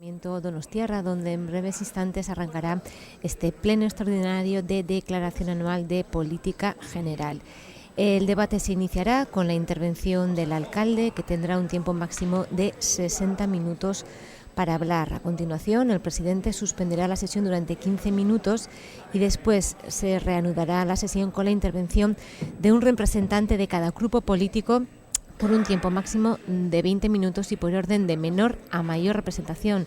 Donostiarra, donde en breves instantes arrancará este pleno extraordinario de declaración anual de política general. El debate se iniciará con la intervención del alcalde, que tendrá un tiempo máximo de 60 minutos para hablar. A continuación, el presidente suspenderá la sesión durante 15 minutos y después se reanudará la sesión con la intervención de un representante de cada grupo político por un tiempo máximo de 20 minutos y por orden de menor a mayor representación.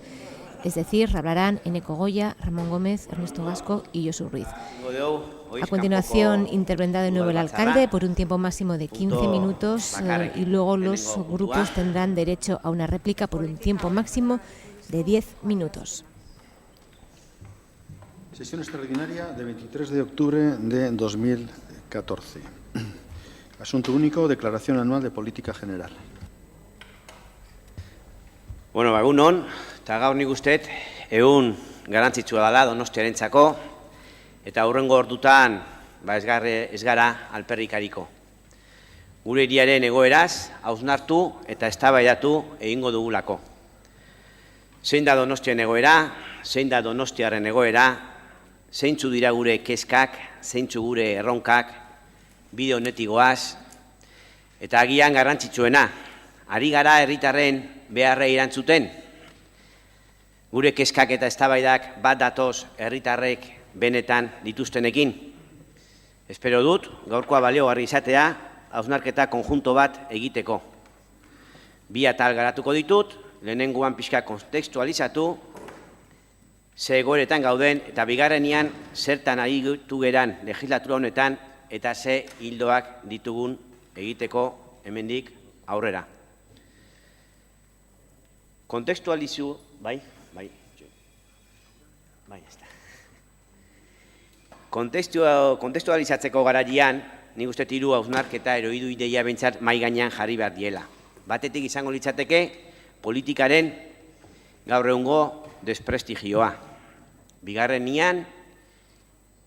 Es decir, hablarán Eneko Goya, Ramón Gómez, Ernesto Gasco y Josu Ruiz. A continuación intervendrá de nuevo el alcalde por un tiempo máximo de 15 minutos y luego los grupos tendrán derecho a una réplica por un tiempo máximo de 10 minutos. Sesión extraordinaria de 23 de octubre de 2014. Asunto único, declaración anual de política general. Bueno, egun on, eta gaur nik uste egun garrantzitsua dela Donostiarentzako, eta hurrengo ordutan ez gara alperrikariko. Gure hiriaren egoeraz hausnartu eta eztabaidatu egingo dugulako. Zein da Donostian egoera, zein da Donostiarren egoera, zeintzu dira gure kezkak, zeintzu gure erronkak, bide honetik goaz, eta agian garrantzitsuena, ari gara herritarren beharrei erantzuten. Gure kezkak eta eztabaidak bat datoz herritarrek benetan dituztenekin. Espero dut, gaurkoa baliogarri izatea, hausnarketa konjunto bat egiteko. Bi atal garatuko ditut, lehenengoan pixka kontekstualizatu, ze egoeretan gauden eta bigarrenean zertan aritu geran legislatura honetan eta ze hildoak ditugun egiteko hemendik aurrera. Kontekstualizu, kontekstualizatzeko garaian, nik uste hiru hausnarketa edo hiru ideia behintzat mahai gainean jarri behar diela. Batetik izango litzateke politikaren gaur egungo desprestigioa. Bigarrenean,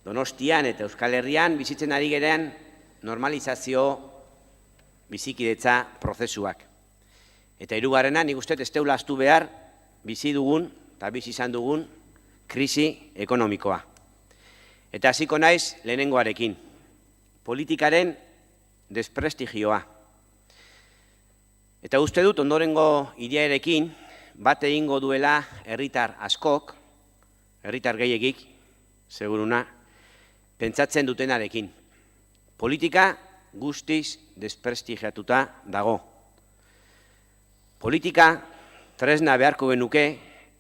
Donostian eta Euskal Herrian bizitzen ari gerean normalizazio bizikidetza prozesuak. Eta hirugarrena, nik uste ez deula ahaztu behar bizi dugun eta bizi izan dugun krisi ekonomikoa. Eta hasiko naiz lehenengoarekin, politikaren desprestigioa. Eta uste dut ondorengo idearekin bat egingo duela herritar askok, herritar gehiegik, seguruna, pentsatzen dutenarekin. Politika guztiz desprestigiatuta dago. Politika tresna beharko genuke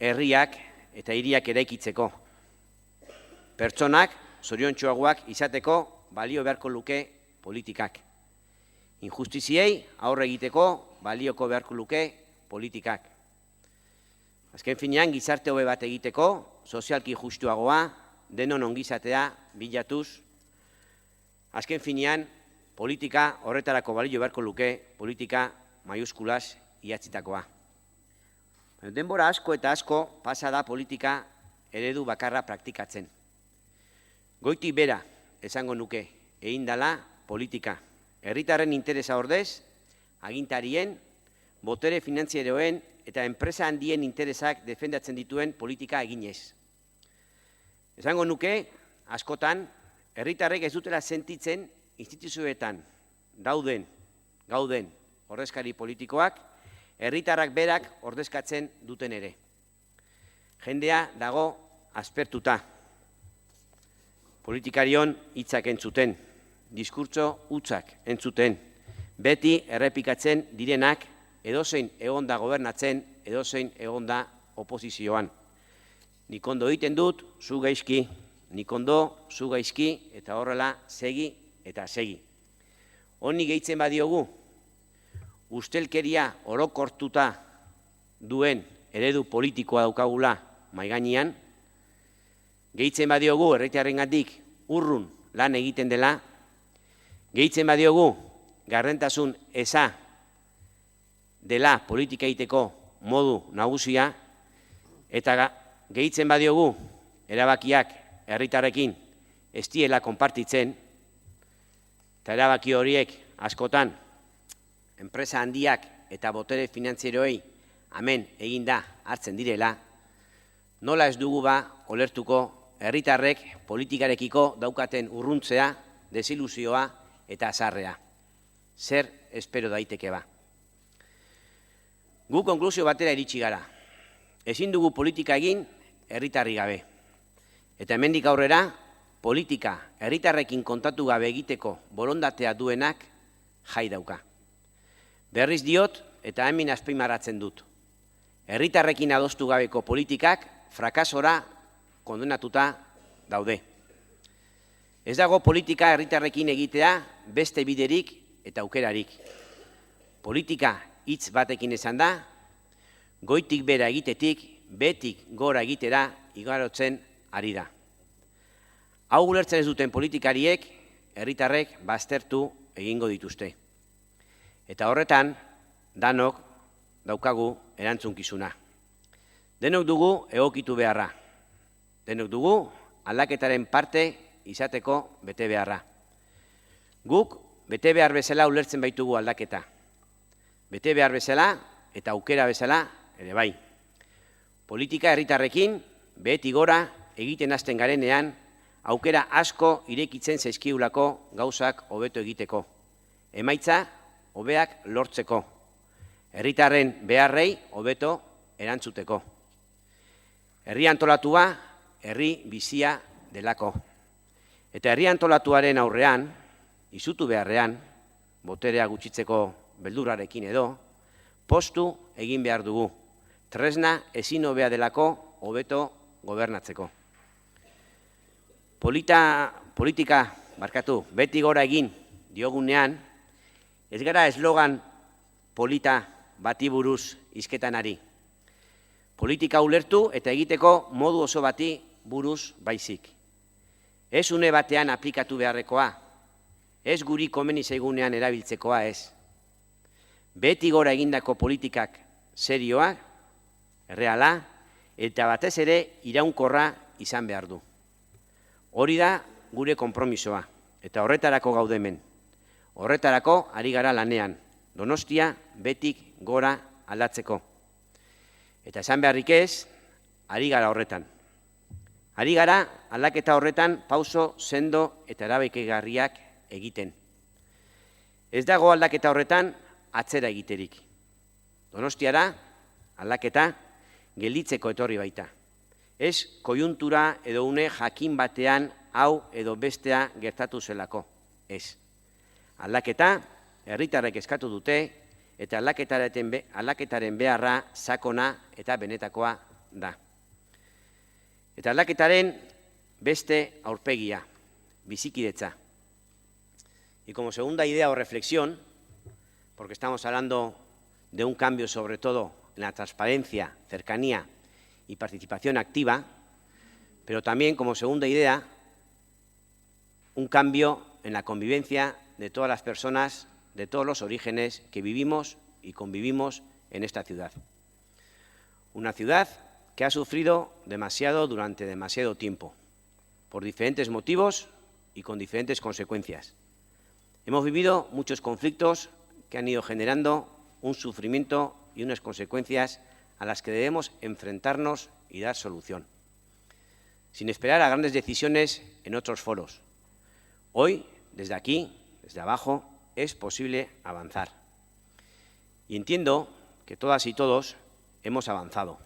herriak eta hiriak eraikitzeko. Pertsonak zoriontsuagoak izateko balio beharko luke politikak. Injustiziei aurre egiteko balioko beharko luke politikak. Azken finean gizarte hobe bat egiteko, sozialki justuagoa, denon ongizatea bilatuz. Azken finean politika horretarako balio beharko luke politika maiuskulaz idatzitakoa. Denbora asko eta asko pasa da politika eredu bakarra praktikatzen. Goitik bera esango nuke egin dela politika. Herritarren interesa ordez, agintarien, botere finantzieroen eta enpresa handien interesak defendatzen dituen politika eginez. Esango nuke, askotan, herritarrek ez dutela sentitzen instituzioetan gauden ordezkari politikoak, herritarrak berak ordezkatzen duten ere. Jendea dago aspertuta. Politikarion hitzak entzuten, diskurtso hutsak entzuten, beti errepikatzen direnak edozein egonda gobernatzen, edozein egonda oposizioan. Nik ondo egiten dut, zu gaizki, nik ondo, zu gaizki, eta horrela segi eta segi. Honi gehitzen badiogu, ustelkeria orokortuta duen eredu politikoa daukagula maigainean, gehitzen badiogu herritarrengandik urrun lan egiten dela, gehitzen badiogu gardentasun eza dela politika egiteko modu nagusia, eta gehitzen badiogu erabakiak herritarrekin ez diela konpartitzen, eta erabaki horiek askotan enpresa handiak eta botere finantzieroei hemen eginda hartzen direla, nola ez dugu olertuko herritarrek politikarekiko daukaten urruntzea, desilusioa eta azarrea. Zer espero daiteke ba. Gu konklusio batera iritsi gara. Ezin dugu politika egin herritarri gabe. Eta hemendik aurrera, politika herritarrekin kontatu gabe egiteko borondatea duenak jai dauka. Berriz diot eta hemen azpimarratzen dut. Herritarrekin adostu gabeko politikak frakasora kondenatuta daude. Ez dago politika herritarrekin egitea beste biderik eta aukerarik. Politika hitz batekin esan da, goitik bera egitetik, betik gora egitera igarotzen ari da. Hau ulertzen ez duten politikariek, herritarrek baztertu egingo dituzte. Eta horretan, danok daukagu erantzunkizuna. Denok dugu egokitu beharra. Denok dugu aldaketaren parte izateko bete beharra. Guk bete behar bezala ulertzen baitugu aldaketa. Bete behar bezala eta aukera bezala ere bai. Politika herritarrekin behetik gora egiten hasten garenean aukera asko irekitzen zaizkiulako gauzak hobeto egiteko. Emaitza hobeak lortzeko. Herritarren beharrei hobeto erantzuteko. Herri antolatua, herri bizia delako. Eta herri antolatuaren aurrean, izutu beharrean, boterea gutxitzeko beldurrarekin edo, postu egin behar dugu. Tresna ezin hobea delako hobeto gobernatzeko. Politika, beti gora egin diogunean, ez gara eslogan polita bati buruz hizketan ari. Politika ulertu eta egiteko modu oso bati buruz baizik. Ez une batean aplikatu beharrekoa, ez guri komeni zaigunean erabiltzekoa ez. Beti gora egindako politikak serioa, erreala, eta batez ere iraunkorra izan behar du. Hori da gure konpromisoa, eta horretarako gaude hemen. Horretarako ari gara lanean, Donostia betik gora aldatzeko. Eta esan beharrik ez, ari gara horretan. Ari gara aldaketa horretan pauso sendo eta erabakigarriak egiten. Ez dago aldaketa horretan atzera egiterik. Donostiara aldaketa gelditzeko etorri baita. Ez koiuntura edo une jakin batean hau edo bestea gertatu zelako. Ez. Aldaketa herritarrek eskatu dute eta aldaketaren beharra sakona eta benetakoa da. Eta aldaketaren beste aurpegia, bizikidetza. Y como segunda idea o reflexión, porque estamos hablando de un cambio sobre todo en la transparencia, cercanía y participación activa, pero también como segunda idea, un cambio en la convivencia de todas las personas, de todos los orígenes que vivimos y convivimos en esta ciudad. Una ciudad que ha sufrido demasiado durante demasiado tiempo, por diferentes motivos y con diferentes consecuencias. Hemos vivido muchos conflictos que han ido generando un sufrimiento y unas consecuencias a las que debemos enfrentarnos y dar solución, sin esperar a grandes decisiones en otros foros. Hoy, desde aquí, desde abajo, es posible avanzar. Y entiendo que todas y todos hemos avanzado,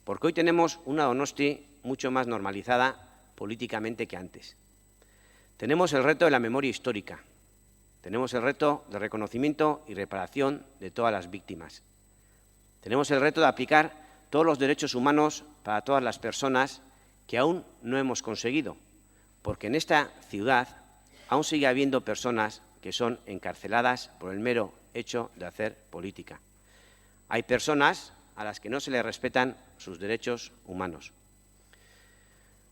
porque hoy tenemos una Donosti mucho más normalizada políticamente que antes. Tenemos el reto de la memoria histórica, tenemos el reto de reconocimiento y reparación de todas las víctimas. Tenemos el reto de aplicar todos los derechos humanos para todas las personas que aún no hemos conseguido, porque en esta ciudad aún sigue habiendo personas que son encarceladas por el mero hecho de hacer política. Hay personas a las que no se les respetan sus derechos humanos.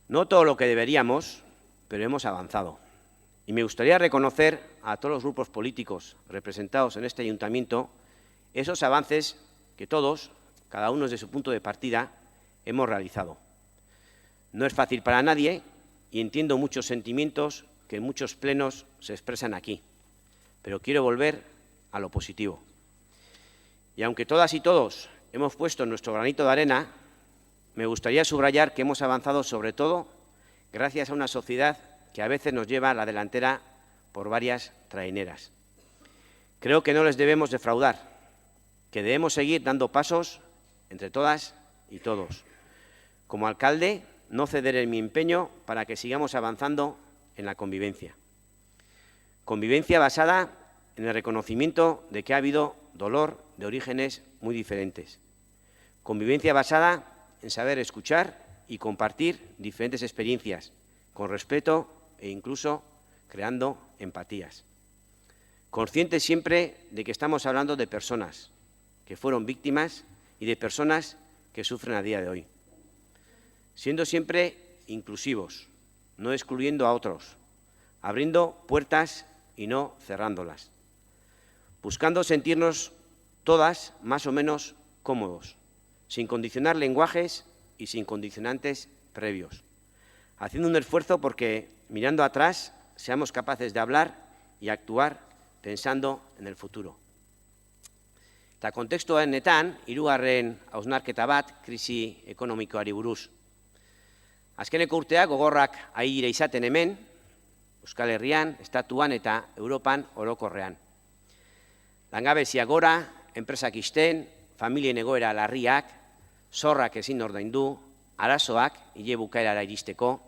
No todo lo que deberíamos, pero hemos avanzado. Y me gustaría reconocer a todos los grupos políticos representados en este ayuntamiento esos avances que todos, cada uno desde su punto de partida, hemos realizado. No es fácil para nadie y entiendo muchos sentimientos que en muchos plenos se expresan aquí, pero quiero volver a lo positivo. Y aunque todas y todos hemos puesto nuestro granito de arena, me gustaría subrayar que hemos avanzado sobre todo gracias a una sociedad que a veces nos lleva a la delantera por varias traineras. Creo que no les debemos defraudar, que debemos seguir dando pasos entre todas y todos. Como alcalde, no cederé en mi empeño para que sigamos avanzando en la convivencia. Convivencia basada en el reconocimiento de que ha habido dolor de orígenes muy diferentes. Convivencia basada en saber escuchar y compartir diferentes experiencias, con respeto e incluso creando empatías. Conscientes siempre de que estamos hablando de personas que fueron víctimas y de personas que sufren a día de hoy. Siendo siempre inclusivos, no excluyendo a otros, abriendo puertas y no cerrándolas. Buscando sentirnos todas más o menos cómodos, sin condicionar lenguajes y sin condicionantes previos. Haciendo un esfuerzo porque, mirando atrás, seamos capaces de hablar y actuar pensando en el futuro. Eta kontestu honetan, hirugarren hausnarketa bat krisi ekonomikoari buruz. Azkeneko urteak gogorrak ari dira izaten hemen, Euskal Herrian, Estatuan eta Europan orokorrean. Langabezia gora, enpresak ixten, familien egoera larriak, zorrak ezin ordaindu, arazoak hile bukaerara iristeko,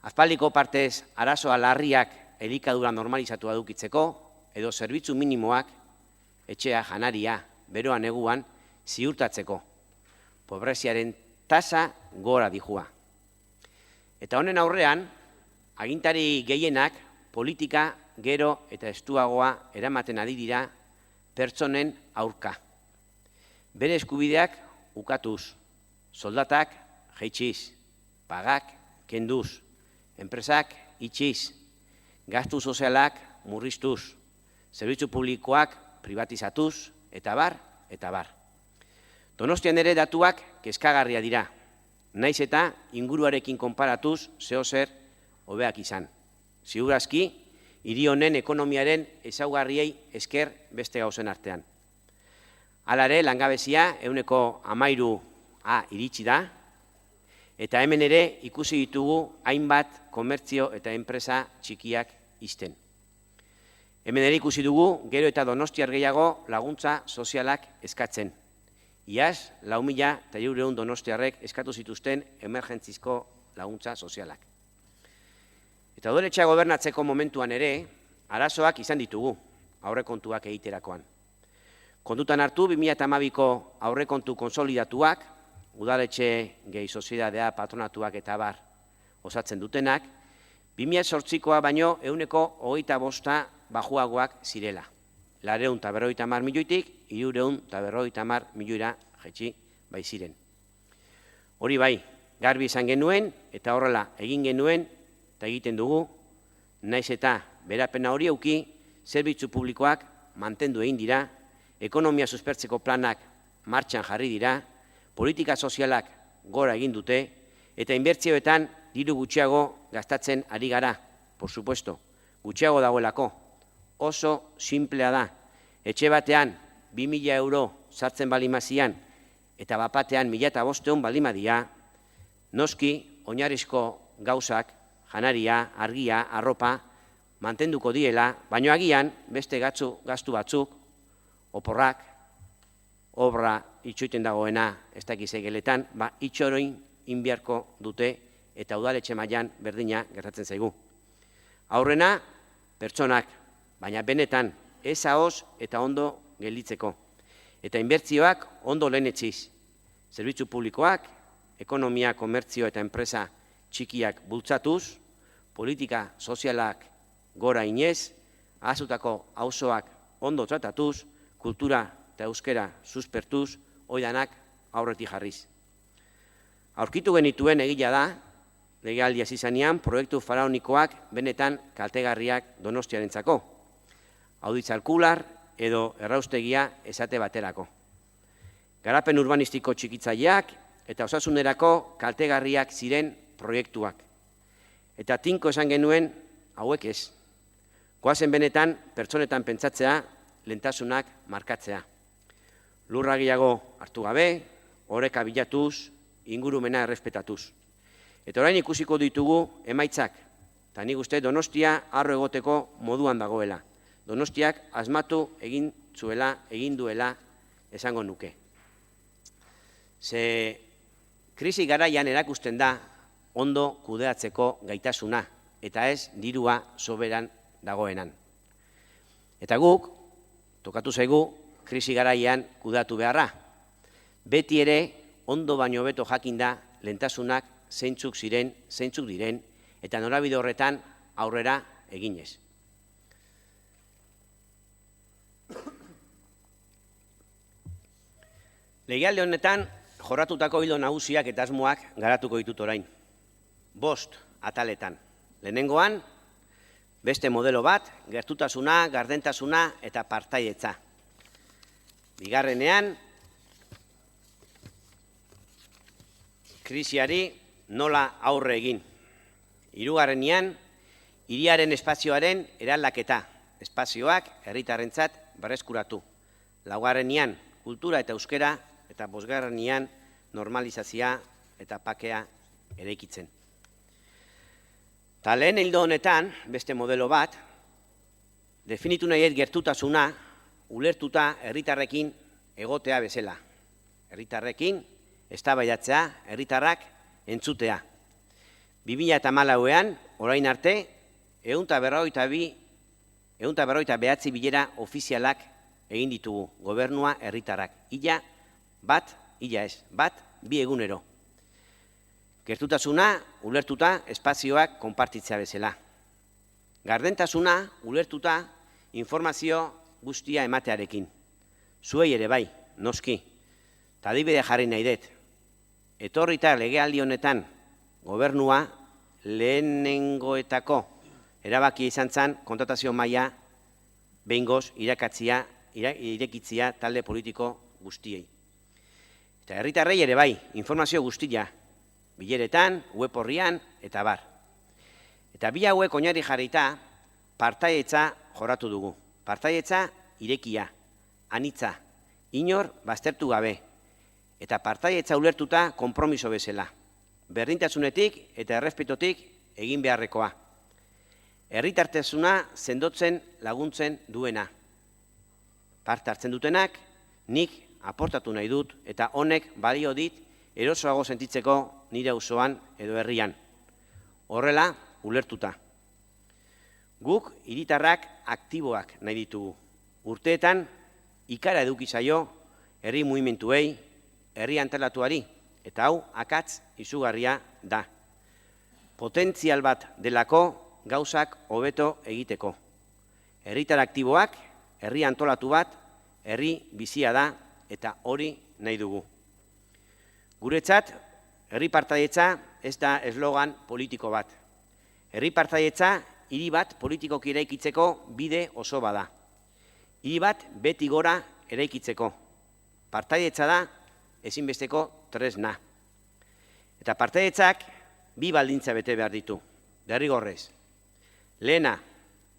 aspaldiko partez arazoa larriak elikadura normalizatua edukitzeko, edo zerbitzu minimoak etxea, janaria, beroan neguan ziurtatzeko. Pobreziaren tasa gora dijua. Eta honen aurrean, agintari gehienak politika gero eta estuagoa eramaten ari dira pertsonen aurka. Bere eskubideak ukatuz, soldatak jaitsiz, pagak kenduz, enpresak itxiz, gastu sozialak murriztuz, zerbitzu publikoak privatizatuz, eta bar. Donostian ere datuak kezkagarria dira, naiz eta inguruarekin konparatuz zeozer hobeak izan. Ziurazki, hiri honen ekonomiaren ezaugarriei esker beste gauzen artean. Hala ere, langabezia 13% iritsi da, eta hemen ere ikusi ditugu hainbat komertzio eta enpresa txikiak ixten. Hemen ere ikusi dugu gero eta donostiar gehiago laguntza sozialak eskatzen. Iaz, 4.500 donostiarrek eskatu zituzten emergentzizko laguntza sozialak. Eta udaletxea gobernatzeko momentuan ere, arazoak izan ditugu aurrekontuak egiterakoan. Kontutan hartu 2012ko aurrekontu konsolidatuak, udaletxe gehi soziedadea, patronatuak eta bar osatzen dutenak, 2008koa baino 125% bajuagoak zirela. 450 milioitik, 350 milioira jaitsi bai ziren. Hori bai, garbi izan genuen eta horrela egin genuen eta egiten dugu, naiz eta berapena hori euki, zerbitzu publikoak mantendu egin dira, ekonomia suspertzeko planak martxan jarri dira, politika sozialak gora egin dute, eta inbertsioetan diru gutxiago gastatzen ari gara, por supuesto, gutxiago dagoelako. Oso simplea da, etxe batean 2.000 euro sartzen balimazian, eta bapatean 1.500 balimadia, noski oinarrizko gauzak, janaria, argia, arropa, mantenduko diela, baino agian beste gastu batzuk, oporrak, obra itxoiten dagoena, ez dakiz egeletan, itxoroin inbiarko dute eta udaletxe mailan berdina gertatzen zaigu. Aurrena, pertsonak, baina benetan ez ahoz eta ondo gelditzeko. Eta inbertzioak ondo lehenetziz. Zerbitzu publikoak, ekonomia, komertzio eta enpresa txikiak bultzatuz, politika sozialak gora inez, ahazutako auzoak ondo tratatuz, kultura eta euskera suspertuz, oidanak aurretik jarriz. Aurkitu genituen egila da, legealdia izanean, proiektu faraonikoak benetan kaltegarriak Donostiarentzako. Auditzalkular edo erraustegia esate baterako. Garapen urbanistiko txikitzaileak eta osasunerako kaltegarriak ziren proiektuak. Eta tinko esan genuen hauek ez. Goazen benetan pertsonetan pentsatzea, lehentasunak markatzea. Lurra gehiago hartu gabe, oreka bilatuz, ingurumena errespetatuz. Eta orain ikusiko ditugu emaitzak, eta nik uste Donostia harro egoteko moduan dagoela. Donostiak asmatu egin duela esango nuke. Ze krisi garaian erakusten da ondo kudeatzeko gaitasuna, eta ez dirua soberan dagoenan. Eta guk, tokatu zaigu, krisi garaian kudeatu beharra. Beti ere, ondo baino hobeto jakinda lehentasunak zeintzuk diren, eta norabide horretan aurrera eginez. Legealdi honetan, jorratutako ildo nagusiak eta asmoak garatuko ditut orain. 5 ataletan. Lehenengoan, beste modelo bat, gertutasuna, gardentasuna eta partaidetza. Bigarrenean, krisiari nola aurre egin. Hirugarrenean, hiriaren espazioaren eraldaketa, espazioak herritarrentzat berreskuratu. Laugarrenean, kultura eta euskera, eta bosgarrenean, normalizazioa eta pakea eraikitzen. Ta lehen ildo honetan, beste modelo bat, definitu nahiet gertutasuna, ulertuta herritarrekin egotea bezala. Herritarrekin, eztabaidatzea, herritarrak entzutea. 2014ean, orain arte, 159 bilera ofizialak egin ditugu, gobernua herritarrak. Bat, bi egunero. Gertutasuna, ulertuta, espazioak konpartitzea bezala. Gardentasuna, ulertuta, informazio guztia ematearekin. Zuei ere bai, noski. Ta adibide jarri nahi dut. Etorrita legealdi honetan gobernua lehenengoetako erabakia izan zen kontratazio maila behingoz irekitzia talde politiko guztiei. Eta herritarrei ere bai, informazio guztia, bileretan, web orrian, eta bar. Eta bi hauek oinarri jarrita, partaidetza joratu dugu. Partaidetza irekia, anitza, inor baztertu gabe. Eta partaidetza ulertuta konpromiso bezala. Berdintasunetik eta errespetotik egin beharrekoa. Herritartasuna sendotzen laguntzen duena. Parte hartzen dutenak, nik aportatu nahi dut, eta honek balio dit erosoago sentitzeko nire auzoan edo herrian. Horrela, ulertuta. Guk hiritarrak aktiboak nahi ditugu. Urteetan, ikara eduki zaio herri mugimenduei, herri antolatuari, eta hau akats izugarria da. Potentzial bat delako gauzak hobeto egiteko. Herritar aktiboak, herri antolatu bat, herri bizia da, eta hori nahi dugu. Guretzat, herri partaidetza ez da eslogan politiko bat. Herri partaidetza hiri bat politikoki eraikitzeko bide oso bada. Hiri bat beti gora eraikitzeko. Partaidetza da ezinbesteko tresna. Eta partaidetzak bi baldintza bete behar ditu, derrigorrez. Lehena,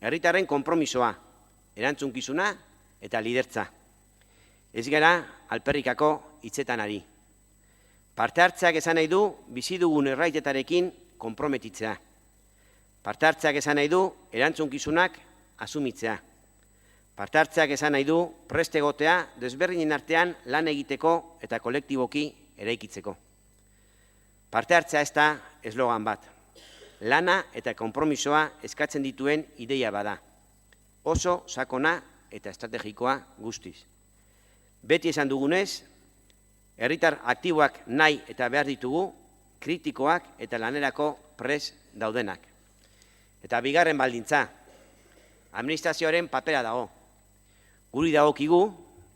herritarren konpromisoa, erantzunkizuna eta lidertza. Ez gara alperrikako hitzetan ari. Parte hartzeak esan nahi du bizi dugun erraitetarekin konprometitzea. Parte hartzeak esan nahi du erantzunkizunak asumitzea. Parte hartzeak esan nahi du prest egotea desberdinen artean lan egiteko eta kolektiboki eraikitzeko. Parte hartzea ez da eslogan bat. Lana eta konpromisoa eskatzen dituen ideia bada. Oso sakona eta estrategikoa guztiz. Beti esan dugunez, herritar aktiboak nahi eta behar ditugu, kritikoak eta lanerako prest daudenak. Eta bigarren baldintza, administrazioaren papera dago. Guri dagokigu,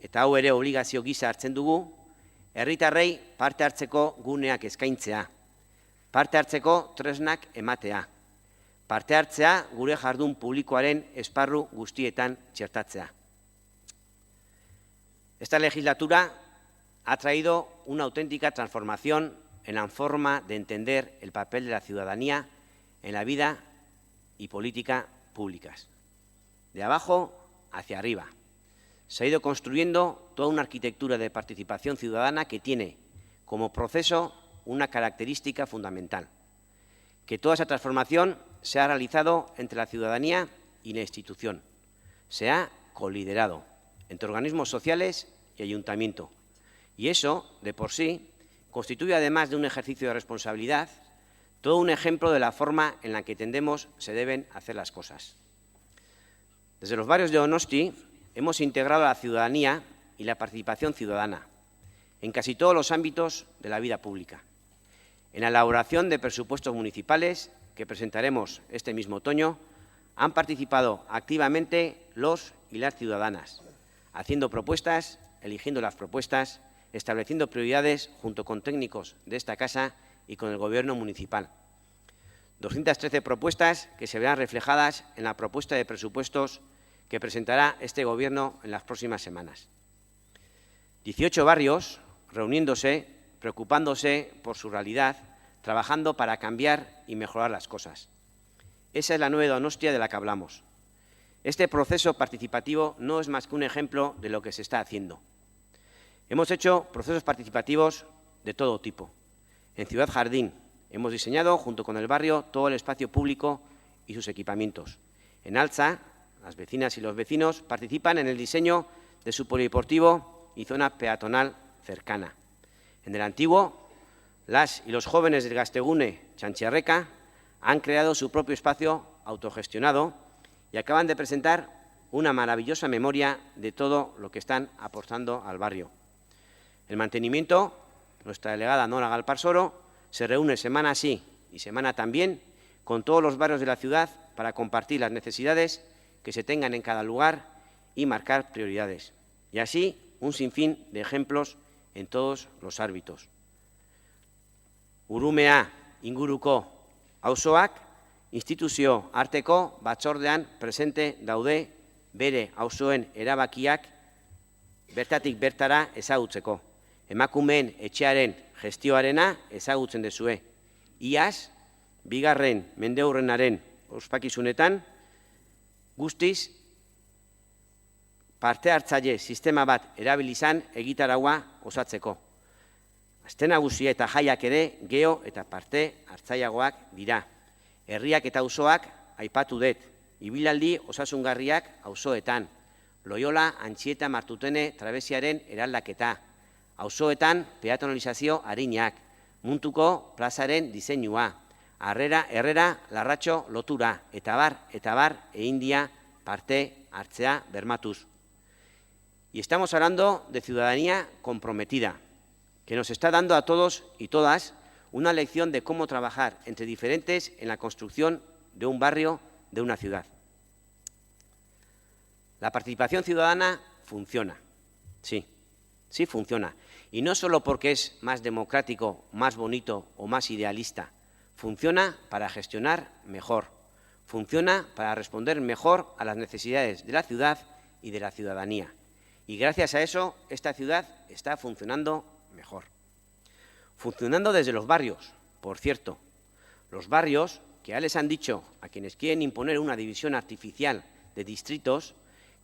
eta hau ere obligazio gisa hartzen dugu, herritarrei parte hartzeko guneak eskaintzea, parte hartzeko tresnak ematea, parte hartzea gure jardun publikoaren esparru guztietan txertatzea. Esta legislatura ha traído una auténtica transformación en la forma de entender el papel de la ciudadanía en la vida y política públicas. De abajo hacia arriba. Se ha ido construyendo toda una arquitectura de participación ciudadana que tiene como proceso una característica fundamental, que toda esa transformación se ha realizado entre la ciudadanía y la institución, se ha coliderado entre organismos sociales y ayuntamiento. Y eso, de por sí, constituye, además de un ejercicio de responsabilidad, todo un ejemplo de la forma en la que entendemos se deben hacer las cosas. Desde los barrios de Donosti hemos integrado a la ciudadanía y la participación ciudadana en casi todos los ámbitos de la vida pública. En la elaboración de presupuestos municipales que presentaremos este mismo otoño, han participado activamente los y las ciudadanas, haciendo propuestas, eligiendo las propuestas, estableciendo prioridades junto con técnicos de esta casa y con el Gobierno municipal. 213 propuestas que se verán reflejadas en la propuesta de presupuestos que presentará este Gobierno en las próximas semanas. 18 barrios reuniéndose, preocupándose por su realidad, trabajando para cambiar y mejorar las cosas. Esa es la nueva Donostia de la que hablamos. Este proceso participativo no es más que un ejemplo de lo que se está haciendo. Hemos hecho procesos participativos de todo tipo. En Ciudad Jardín hemos diseñado, junto con el barrio, todo el espacio público y sus equipamientos. En Altza, las vecinas y los vecinos participan en el diseño de su polideportivo y zona peatonal cercana. En el antiguo, las y los jóvenes del Gaztegune Txantxarreka han creado su propio espacio autogestionado y acaban de presentar una maravillosa memoria de todo lo que están aportando al barrio. El mantenimiento, nuestra delegada Nora Galparsoro, se reúne semana sí y semana también con todos los barrios de la ciudad para compartir las necesidades que se tengan en cada lugar y marcar prioridades. Y así, un sinfín de ejemplos en todos los ámbitos. Urumea inguruko auzoak instituzio arteko batzordean presente daude bere auzoen erabakiak bertatik bertara ezagutzeko. Emakumeen etxearen gestioarena ezagutzen dezue. Iaz, bigarren mendeurrenaren ospakizunetan, guztiz parte hartzaile sistema bat erabilizan egitaraua osatzeko. Aste nagusia eta jaiak ere geho eta parte hartzaileagoak dira. Herriak eta auzoak aipatu dut, ibilaldi osasungarriak auzoetan, Loyola Antxieta Martutene trabesiaren eraldaketa, auzoetan peatonalizazio arinak, Muntuko plazaren diseinua, Herrera Larratxo lotura, eta bar eindia parte hartzea bermatuz. Y estamos hablando de ciudadanía comprometida, que nos está dando a todos y todas una lección de cómo trabajar entre diferentes en la construcción de un barrio, de una ciudad. La participación ciudadana funciona, sí funciona. Y no solo porque es más democrático, más bonito o más idealista, funciona para gestionar mejor, funciona para responder mejor a las necesidades de la ciudad y de la ciudadanía. Y gracias a eso, esta ciudad está funcionando mejor. Funcionando desde los barrios, por cierto. Los barrios, que ya les han dicho a quienes quieren imponer una división artificial de distritos,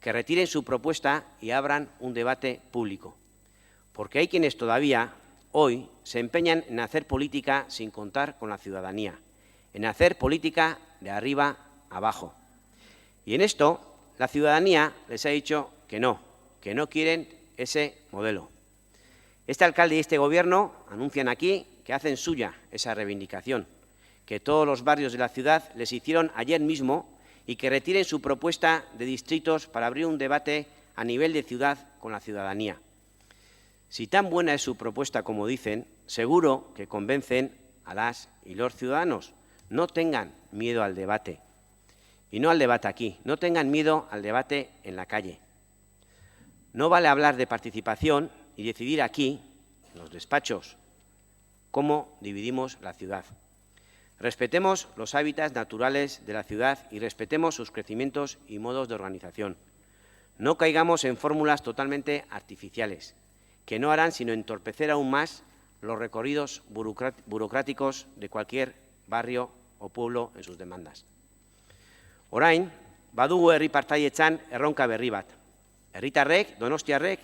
que retiren su propuesta y abran un debate público. Porque hay quienes todavía, hoy, se empeñan en hacer política sin contar con la ciudadanía, en hacer política de arriba abajo. Y en esto, la ciudadanía les ha dicho que no quieren ese modelo. Este alcalde y este gobierno anuncian aquí que hacen suya esa reivindicación, que todos los barrios de la ciudad les hicieron ayer mismo y que retiren su propuesta de distritos para abrir un debate a nivel de ciudad con la ciudadanía. Si tan buena es su propuesta como dicen, seguro que convencen a las y los ciudadanos. No tengan miedo al debate. Y no al debate aquí, no tengan miedo al debate en la calle. No vale hablar de participación y decidir aquí, en los despachos, cómo dividimos la ciudad. Respetemos los hábitats naturales de la ciudad y respetemos sus crecimientos y modos de organización. No caigamos en fórmulas totalmente artificiales, que no harán sino entorpecer aún más los recorridos burocráticos de cualquier barrio o pueblo en sus demandas. Orain, badugu herri partaidetzan erronka berri bat. Herritarrek, donostiarrek,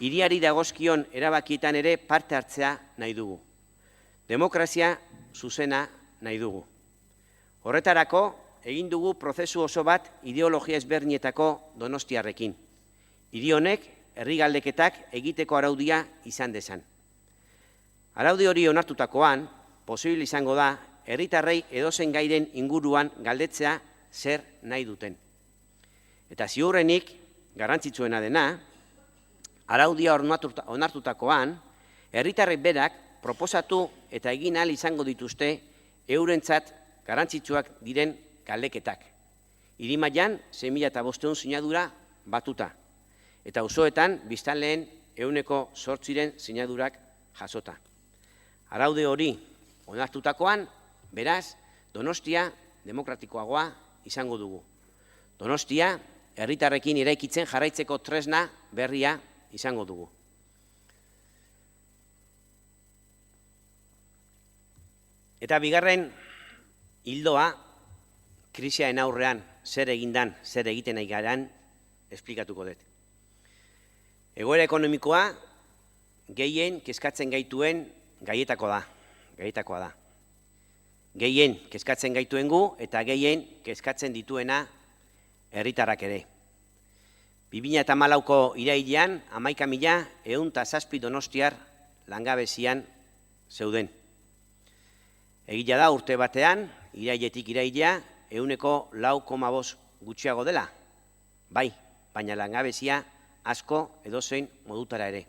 hiriari dagozkion erabakietan ere parte hartzea nahi dugu. Demokrazia zuzena nahi dugu. Horretarako, egin dugu prozesu oso bat ideologia ezberdinetako donostiarrekin. Hiri honek herri galdeketak egiteko araudia izan dezan. Araudi hori onartutakoan, posible izango da, herritarrei edozein gairen inguruan galdetzea zer nahi duten. Eta ziurrenik, garrantzitsuena dena, araudia onartutakoan, herritarrek berak proposatu eta egin ahal izango dituzte eurentzat garrantzitsuak diren galdeketak. Hiri mailan 6.500 sinadura batuta. Eta auzoetan biztanleen 8% sinadurak jasota. Araude hori onartutakoan, beraz, Donostia demokratikoagoa izango dugu. Donostia herritarrekin eraikitzen jarraitzeko tresna berria izango dugu. Eta bigarren ildoa, krisiaren aurrean zer egindan, zer egiten nahi garen, esplikatuko dut. Egoera ekonomikoa gehien kezkatzen gaituen gaietakoa da. Gehien kezkatzen gaituen gu eta gehien kezkatzen dituena herritarrak ere. 2014ko irailean 11.107 donostiar langabezian zeuden. Egia da urte batean, irailetik irailea, 4,5% gutxiago dela. Bai, baina langabezia asko edozein modutara ere.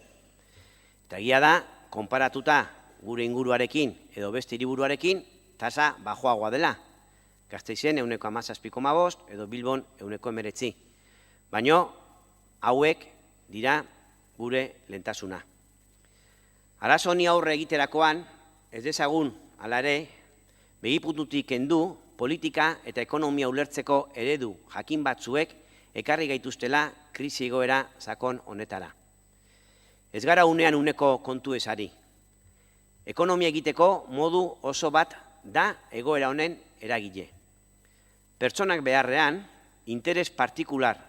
Eta egia da, konparatuta gure inguruarekin edo beste hiriburuarekin, tasa bajoagoa dela. Gasteizen 17,5% edo Bilbon 19,9%. Baina hauek dira gure lehentasuna. Arazo honi aurre egiterakoan, ez dezagun, hala ere, begipuntutik kendu, politika eta ekonomia ulertzeko eredu jakin batzuek ekarri gaituztela krisi egoera sakon honetara. Ez gara unean uneko kontu ezari. Ekonomia egiteko modu oso bat da egoera honen eragile. Pertsonak beharrean, interes partikular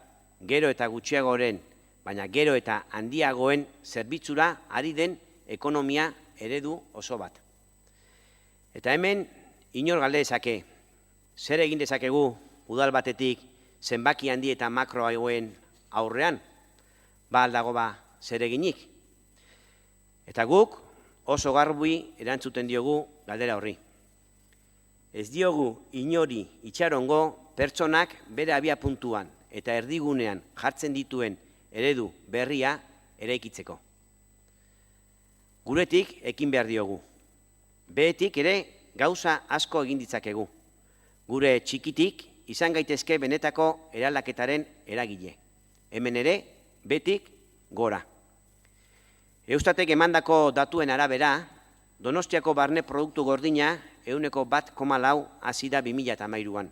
gero eta gutxiagoren, baina gero eta handiagoen zerbitzura ari den ekonomia eredu oso bat. Eta hemen, inor galde dezake, zer egin dezakegu udal batetik zenbaki handi eta makro hauen aurrean, ba aldago ba zer eginik. Eta guk oso garbi erantzuten diogu galdera horri. Ez diogu inori itxarongo pertsonak bere abia puntuan eta erdigunean jartzen dituen eredu berria eraikitzeko. Guretik ekin behar diogu. Behetik ere gauza asko egin ditzakegu. Gure txikitik izan gaitezke benetako eraldaketaren eragile. Hemen ere, betik gora. Eustatek emandako datuen arabera, Donostiako barne produktu gordina 1,4 hasi da 2013an.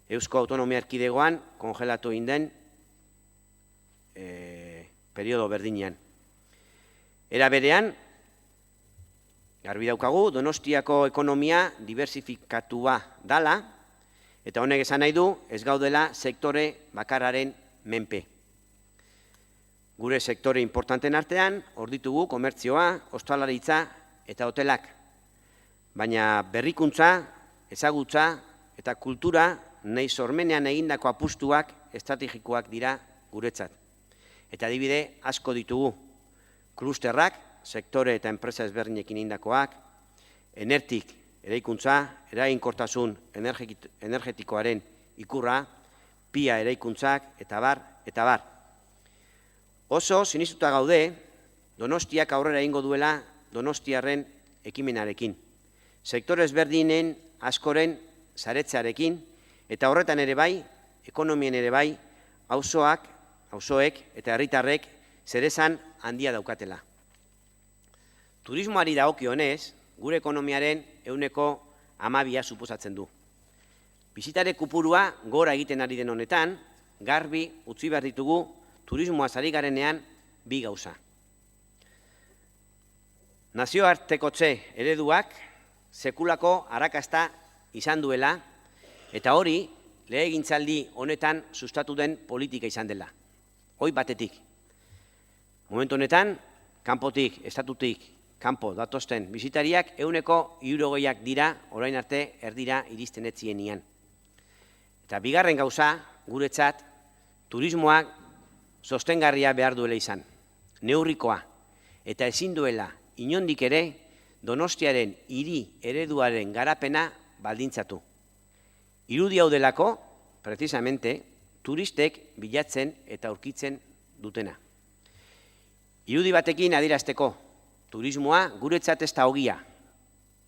Eusko Autonomia Erkidegoan kongelatu egin den periodo berdinean. Era berean, garbi daukagu, Donostiako ekonomia diversifikatua dala, eta honek esan nahi du, ez gaudela sektore bakarraren menpe. Gure sektore importanten artean, hor ditugu komertzioa, ostalaritza eta hotelak. Baina berrikuntza, ezagutza eta kultura nahi sormenean egindako apustuak estrategikoak dira guretzat. Eta adibide asko ditugu. Klusterrak, sektore eta enpresa ezberdinekin egindakoak, Enertik eraikuntza, eraginkortasun energetikoaren ikurra, PIA eraikuntzak eta bar. Oso sinistuta gaude, Donostiak aurrera egingo duela Donostiarren ekimenarekin. Sektore ezberdinen askoren saretzearekin, eta horretan ere bai, ekonomien ere bai, auzoek eta herritarrek zeresan handia daukatela. Turismoari dagokionez, gure ekonomiaren 12% suposatzen du. Bisitare kopurua gora egiten ari den honetan, garbi utzi behar ditugu turismoaz ari garenean bi gauza. Nazioartekotze ereduak sekulako arrakasta izan duela, eta hori legegintzaldi honetan sustatu den politika izan dela. Hoi batetik. Momentu honetan, kanpotik, estatutik, kanpo datosten bisitariak 160 dira, orain arte erdira iristen ez zienian. Eta bigarren gauza, guretzat, turismoak sostengarria behar duela izan, neurrikoa, eta ezin duela inondik ere Donostiaren hiri ereduaren garapena baldintzatu. Irudi hau delako, precisamente, turistek bilatzen eta aurkitzen dutena. Irudi batekin adierazteko, turismoa guretzat ez da ogia,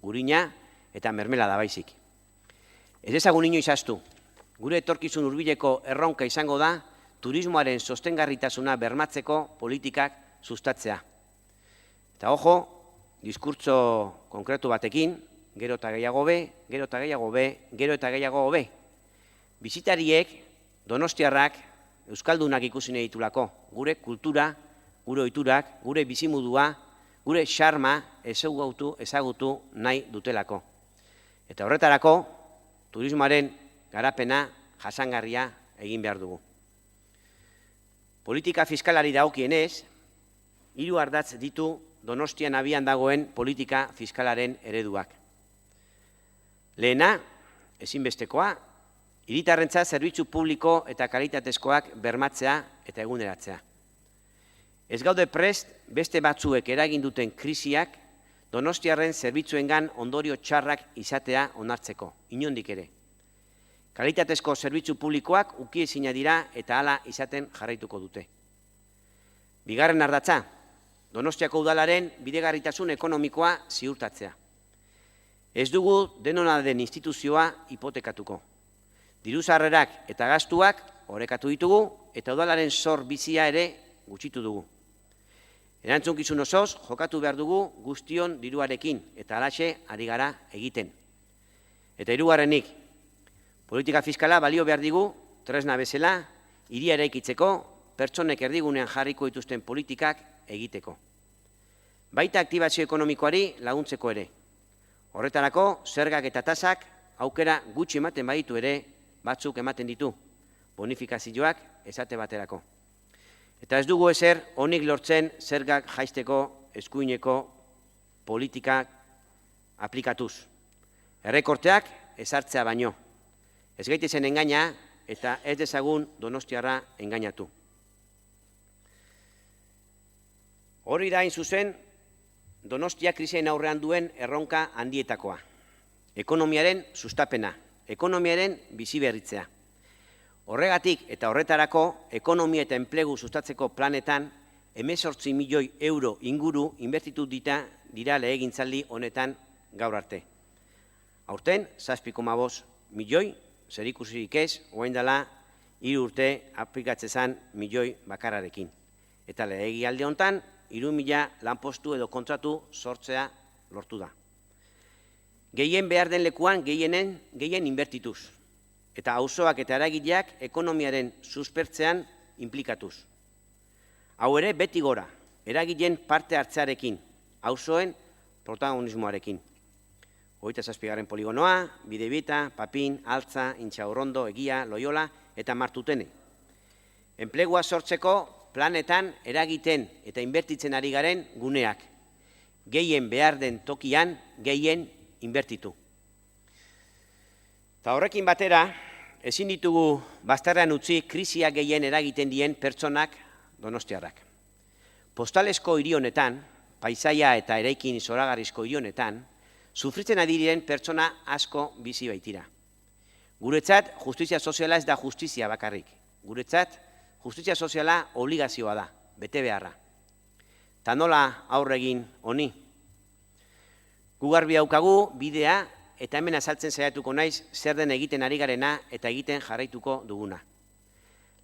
gurina eta mermelada baizik. Ez ezagun inoiz ahaztu, gure etorkizun hurbileko erronka izango da turismoaren sostengarritasuna bermatzeko politikak sustatzea. Eta ojo, diskurtso konkretu batekin, gero eta gehiago be, gero eta gehiago be, gero eta gehiago be. Bisitariek, donostiarrak, euskaldunak ikusi nahi ditulako, gure kultura, gure ohiturak, gure bizimodua, gure xarma ezagutu nahi dutelako. Eta horretarako, turismoaren garapena jasangarria egin behar dugu. Politika fiskalari dagokienez, 3 ardatz ditu Donostian abian dagoen politika fiskalaren ereduak. Lehena, ezinbestekoa, hiritarrentzat zerbitzu publiko eta kalitatezkoak bermatzea eta eguneratzea. Ez gaude prest beste batzuek eragin duten krisiak Donostiarren zerbitzuengan ondorio txarrak izatea onartzeko, inondik ere. Kalitatezko zerbitzu publikoak ukiezina dira eta hala izaten jarraituko dute. Bigarren ardatza, Donostiako udalaren bidegarritasun ekonomikoa ziurtatzea. Ez dugu denona den instituzioa hipotekatuko. Diru-sarrerak eta gastuak orekatu ditugu eta udalaren zor bizia ere gutxitu dugu. Erantzukizun osoz jokatu behar dugu guztion diruarekin eta halaxe ari gara egiten. Eta hirugarrenik, politika fiskala balio behar digu tresna bezala, hiria eraikitzeko, pertsonek erdigunean jarriko dituzten politikak egiteko. Baita aktibazio ekonomikoari laguntzeko ere. Horretarako, zergak eta tasak aukera gutxi ematen baditu ere, batzuk ematen ditu, bonifikazioak esate baterako. Eta ez dugu ezer onik lortzen zergak jaisteko eskuineko politikak aplikatuz. Errekorteak ezartzea baino. Ez gaitezen engaina eta ez dezagun Donostiarra engainatu. Hori da hain zuzen, Donostia krisien aurrean duen erronka handietakoa. Ekonomiaren sustapena, ekonomiaren biziberritzea. Horregatik eta horretarako, ekonomia eta enplegu sustatzeko planetan 18 milioi euro inguru inbertitu dira legegintzaldi honetan gaur arte. Aurten, 7,5 milioi, zerikusirik ez, orain dela 3 urte aplikatzen milioi bakarrarekin. Eta legealdi honetan, 3.000 lanpostu edo kontratu sortzea lortu da. Gehien behar den lekuan gehien inbertituz. Eta auzoak eta eragileak ekonomiaren suspertzean inplikatuz. Hau ere beti gora, eragileen parte hartzearekin, auzoen protagonismoarekin. 27. poligonoa, Bidebieta, Papin, Altza, Intxaurrondo, Egia, Loiola eta Martutene. Enplegua sortzeko planetan eragiten eta inbertitzen ari garen guneak. Gehien behar den tokian, gehien inbertitu. Eta horrekin batera, ezin ditugu bazterrean utzi krisia gehien eragiten dien pertsonak donostiarrak. Postalesko hiri honetan, paisaia eta eraikin zoragarrizko hiri honetan, sufritzen ari diren pertsona asko bizi baitira. Guretzat, justizia soziala ez da justizia bakarrik. Guretzat, justizia soziala obligazioa da, bete beharra. Ta nola aurre egin honi? Gu garbi daukagu bidea eta hemen azaltzen saiatuko naiz zer den egiten ari garena eta egiten jarraituko duguna.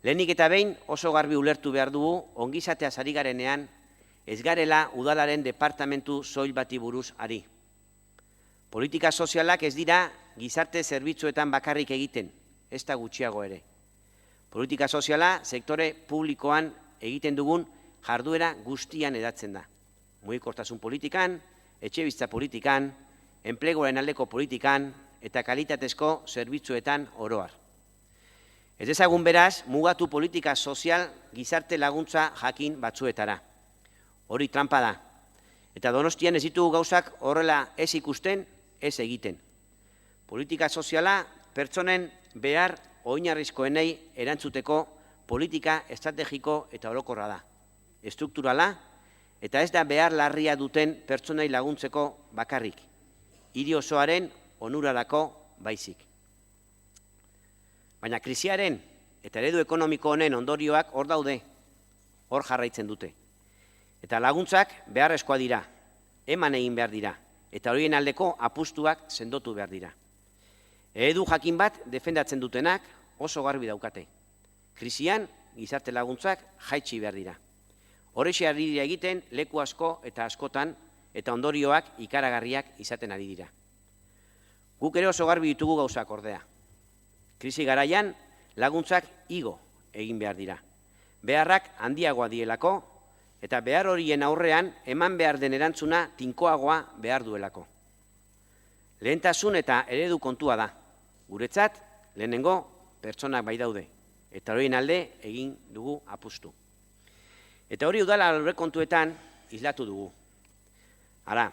Lehenik eta behin oso garbi ulertu behar dugu ongizateaz ari garenean ez garela udalaren departamentu soil bati buruz ari. Politika sozialak ez dira gizarte zerbitzuetan bakarrik egiten, ez da gutxiago ere. Politika soziala sektore publikoan egiten dugun jarduera guztian edatzen da. Mugikortasun politikan, etxebizitza politikan, enpleguaren aldeko politikan eta kalitatezko zerbitzuetan oro har. Ez dezagun beraz, mugatu politika sozial gizarte laguntza jakin batzuetara. Hori trampa da. Eta Donostian ez ditugu gauzak horrela ez ikusten, ez egiten. Politika soziala pertsonen behar oinarrizkoenei erantzuteko politika estrategiko eta orokorra da. Estrukturala eta ez da behar larria duten pertsonei laguntzeko bakarrik. Hiri osoaren onurarako baizik. Baina krisiaren eta eredu ekonomiko honen ondorioak hor daude, hor jarraitzen dute. Eta laguntzak beharrezkoa dira, eman egin behar dira, eta horien aldeko apustuak sendotu behar dira. Eredu jakin bat defendatzen dutenak oso garbi daukate. Krisian gizarte laguntzak jaitsi behar dira. Horrexe ari dira egiten leku asko eta askotan eta ondorioak ikaragarriak izaten ari dira. Guk ere oso garbi ditugu gauzak ordea. Krisi garaian laguntzak igo egin behar dira. Beharrak handiagoa dielako eta behar horien aurrean eman behar den erantzuna tinkoagoa behar duelako. Lehentasun eta eredu kontua da. Guretzat, lehenengo pertsonak bai daude, eta horien alde egin dugu apustu. Eta hori udala aurrekontuetan islatu dugu. Ara,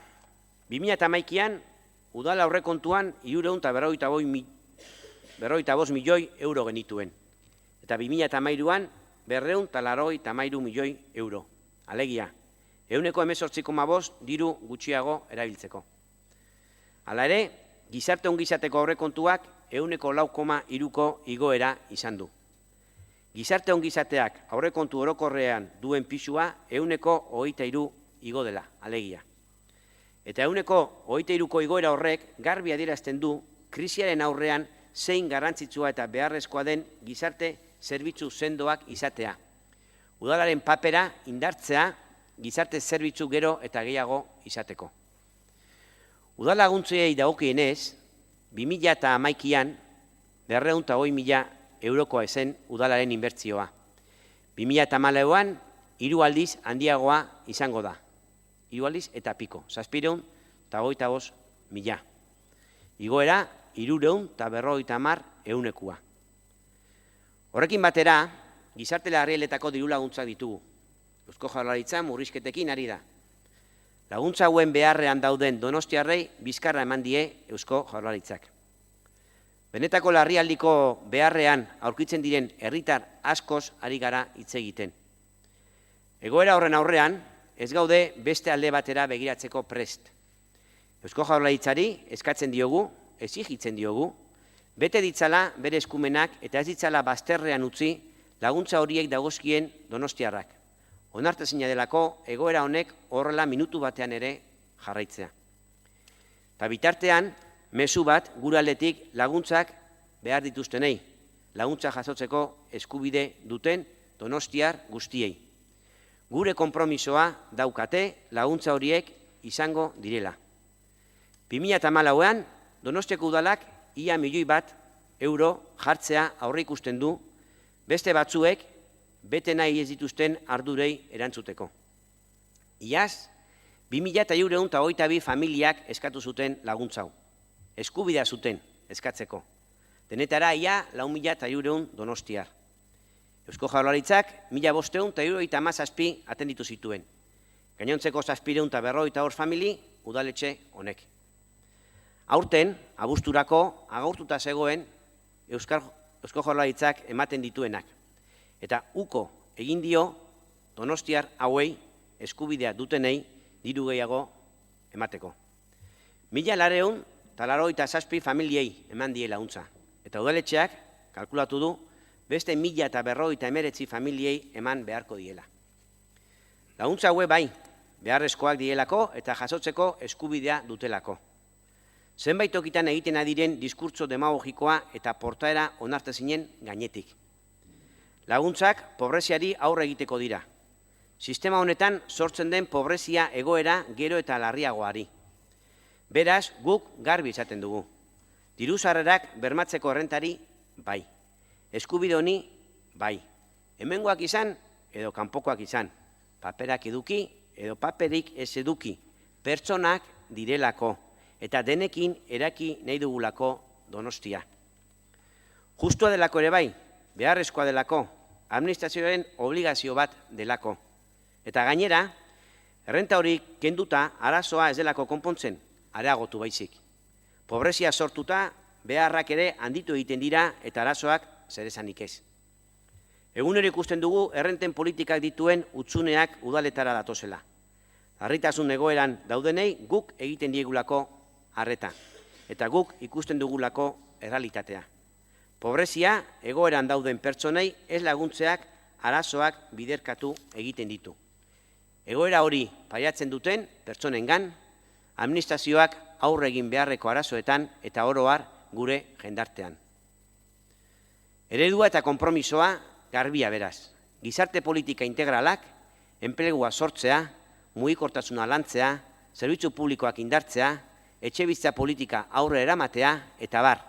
2011an udala aurrekontuan 345 milioi euro genituen, eta 2013an 293 milioi euro. Alegia, 18,5% diru gutxiago erabiltzeko. Hala ere, gizarte ongizateko aurrekontuak 4,3ko igoera izan du. Gizarte ongizateak aurrekontu orokorrean duen pisua 23 igo dela, alegia. Eta 23ko igoera horrek garbi adierazten du krisiaren aurrean zein garrantzitsua eta beharrezkoa den gizarte zerbitzu sendoak izatea. Udalaren papera indartzea gizarte zerbitzu gero eta gehiago izateko. Udal laguntzei dagokienez, 2011an 220.000 eurokoa ezen udalaren inbertsioa. 2014an 3 aldiz handiagoa izango da. 3 aldiz eta piko, 725.000. Igoera 350.000 Horrekin batera, gizarte larrialdietako diru laguntzak ditugu. Eusko Jaurlaritza murrizketekin ari da. Laguntza hauen beharrean dauden donostiarrei bizkarra eman die Eusko Jaurlaritzak. Benetako larrialdiko beharrean aurkitzen diren herritar askoz ari gara hitz egiten. Egoera horren aurrean, ez gaude beste alde batera begiratzeko prest. Eusko Jaurlaritzari eskatzen diogu, exigitzen diogu, bete ditzala bere eskumenak eta ez ditzala bazterrean utzi laguntza horiek dagozkien donostiarrak. Onartezina delako egoera honek horrela minutu batean ere jarraitzea. Ta bitartean, mezu bat gure aldetik laguntzak behar dituztenei, laguntza jasotzeko eskubide duten donostiar guztiei. Gure konpromisoa daukate laguntza horiek izango direla. 2014an Donostiako udalak ia 1 milioi bat euro jartzea aurreikusten du, beste batzuek bete nahi ez dituzten ardurei erantzuteko. Iaz, 2.322 familiak eskatu zuten laguntzau. Eskubidea zuten eskatzeko. Denetara ia 4.300 donostiar. Eusko Jaurlaritzak 1.517 atenditu zituen. Gainontzeko 750 famili udaletxe honek. Aurten, abuzturako agortuta zegoen Eusko Jaurlaritzak ematen dituenak. Eta uko egin dio donostiar hauei eskubidea dutenei diru gehiago emateko. 1.487 familiei eman die laguntza. Eta udaletxeak kalkulatu du beste 1.059 familiei eman beharko diela. Laguntza haue bai, beharrezkoak dielako eta jasotzeko eskubidea dutelako. Zenbait tokitan egiten adiren diskurtso demagogikoa eta portaera onartezinen gainetik. Laguntzak pobreziari aurre egiteko dira. Sistema honetan sortzen den pobrezia egoera gero eta larriagoari. Beraz, guk garbi izaten dugu. Diru sarrerak bermatzeko errentari, bai. Eskubide honi, bai. Hemengoak izan edo kanpokoak izan. Paperak eduki edo paperik ez eduki. Pertsonak direlako. Eta denekin eraki nahi dugulako Donostia. Justua delako ere bai, beharrezkoa delako, administrazioaren obligazio bat delako. Eta gainera, Errenta hori kenduta arazoa ez delako konpontzen, areagotu baizik. Pobrezia sortuta, beharrak ere handitu egiten dira eta arazoak zeresanik ez. Egunero ikusten dugu errenten politikak dituen hutsuneak udaletara datozela. Larritasun egoeran daudenei guk egiten diegulako arreta, eta guk ikusten dugulako errealitatea. Pobrezia egoeran dauden pertsonei ez laguntzeak arazoak biderkatu egiten ditu. Egoera hori pairatzen duten pertsonengan, administrazioak aurre egin beharreko arazoetan eta oro har gure jendartean. Eredua eta konpromisoa garbia beraz. Gizarte politika integralak, enplegua sortzea, mugikortasuna lantzea, zerbitzu publikoak indartzea, etxebizitza politika aurre eramatea eta bar.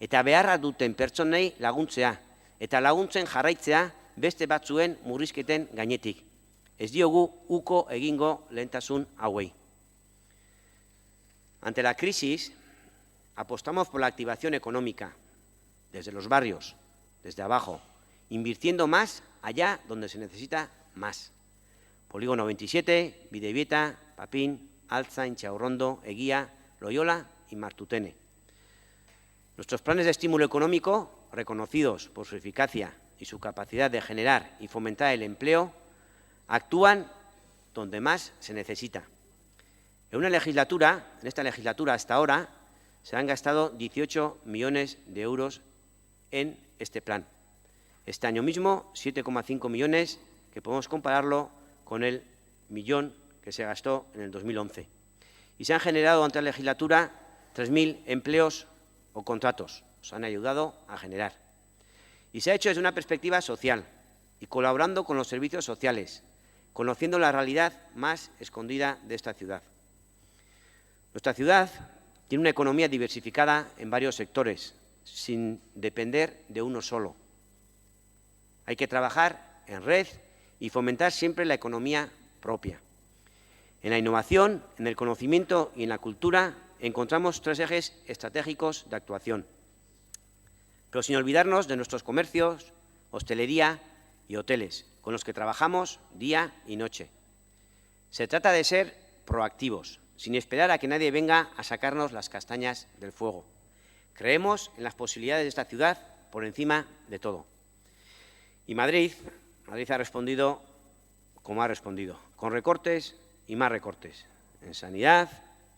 Eta beharra duten pertsonei laguntzea eta laguntzen jarraitzea beste batzuen murrizketen gainetik. Ez diogu uko egingo lehentasun hauei. Ante la crisis, apostamos por la activación económica, desde los barrios, desde abajo, invirtiendo más allá donde se necesita más. Polígono 27, Bidebieta, Papín, Altza, Inchaurrondo, Eguía, Loyola y Martutene. Nuestros planes de estímulo económico, reconocidos por su eficacia y su capacidad de generar y fomentar el empleo, actúan donde más se necesita. En esta legislatura hasta ahora, se han gastado 18 millones de euros en este plan. Este año mismo, 7,5 millones, que podemos compararlo con el millón que se gastó en el 2011. Y se han generado durante la legislatura 3.000 empleos o contratos. Nos han ayudado a generar. Y se ha hecho desde una perspectiva social y colaborando con los servicios sociales, conociendo la realidad más escondida de esta ciudad. Nuestra ciudad tiene una economía diversificada en varios sectores, sin depender de uno solo. Hay que trabajar en red y fomentar siempre la economía propia. En la innovación, en el conocimiento y en la cultura encontramos 3 ejes estratégicos de actuación, pero sin olvidarnos de nuestros comercios, hostelería y hoteles, con los que trabajamos día y noche. Se trata de ser proactivos, sin esperar a que nadie venga a sacarnos las castañas del fuego. Creemos en las posibilidades de esta ciudad por encima de todo. Y Madrid ha respondido como ha respondido, con recortes y más recortes, en sanidad,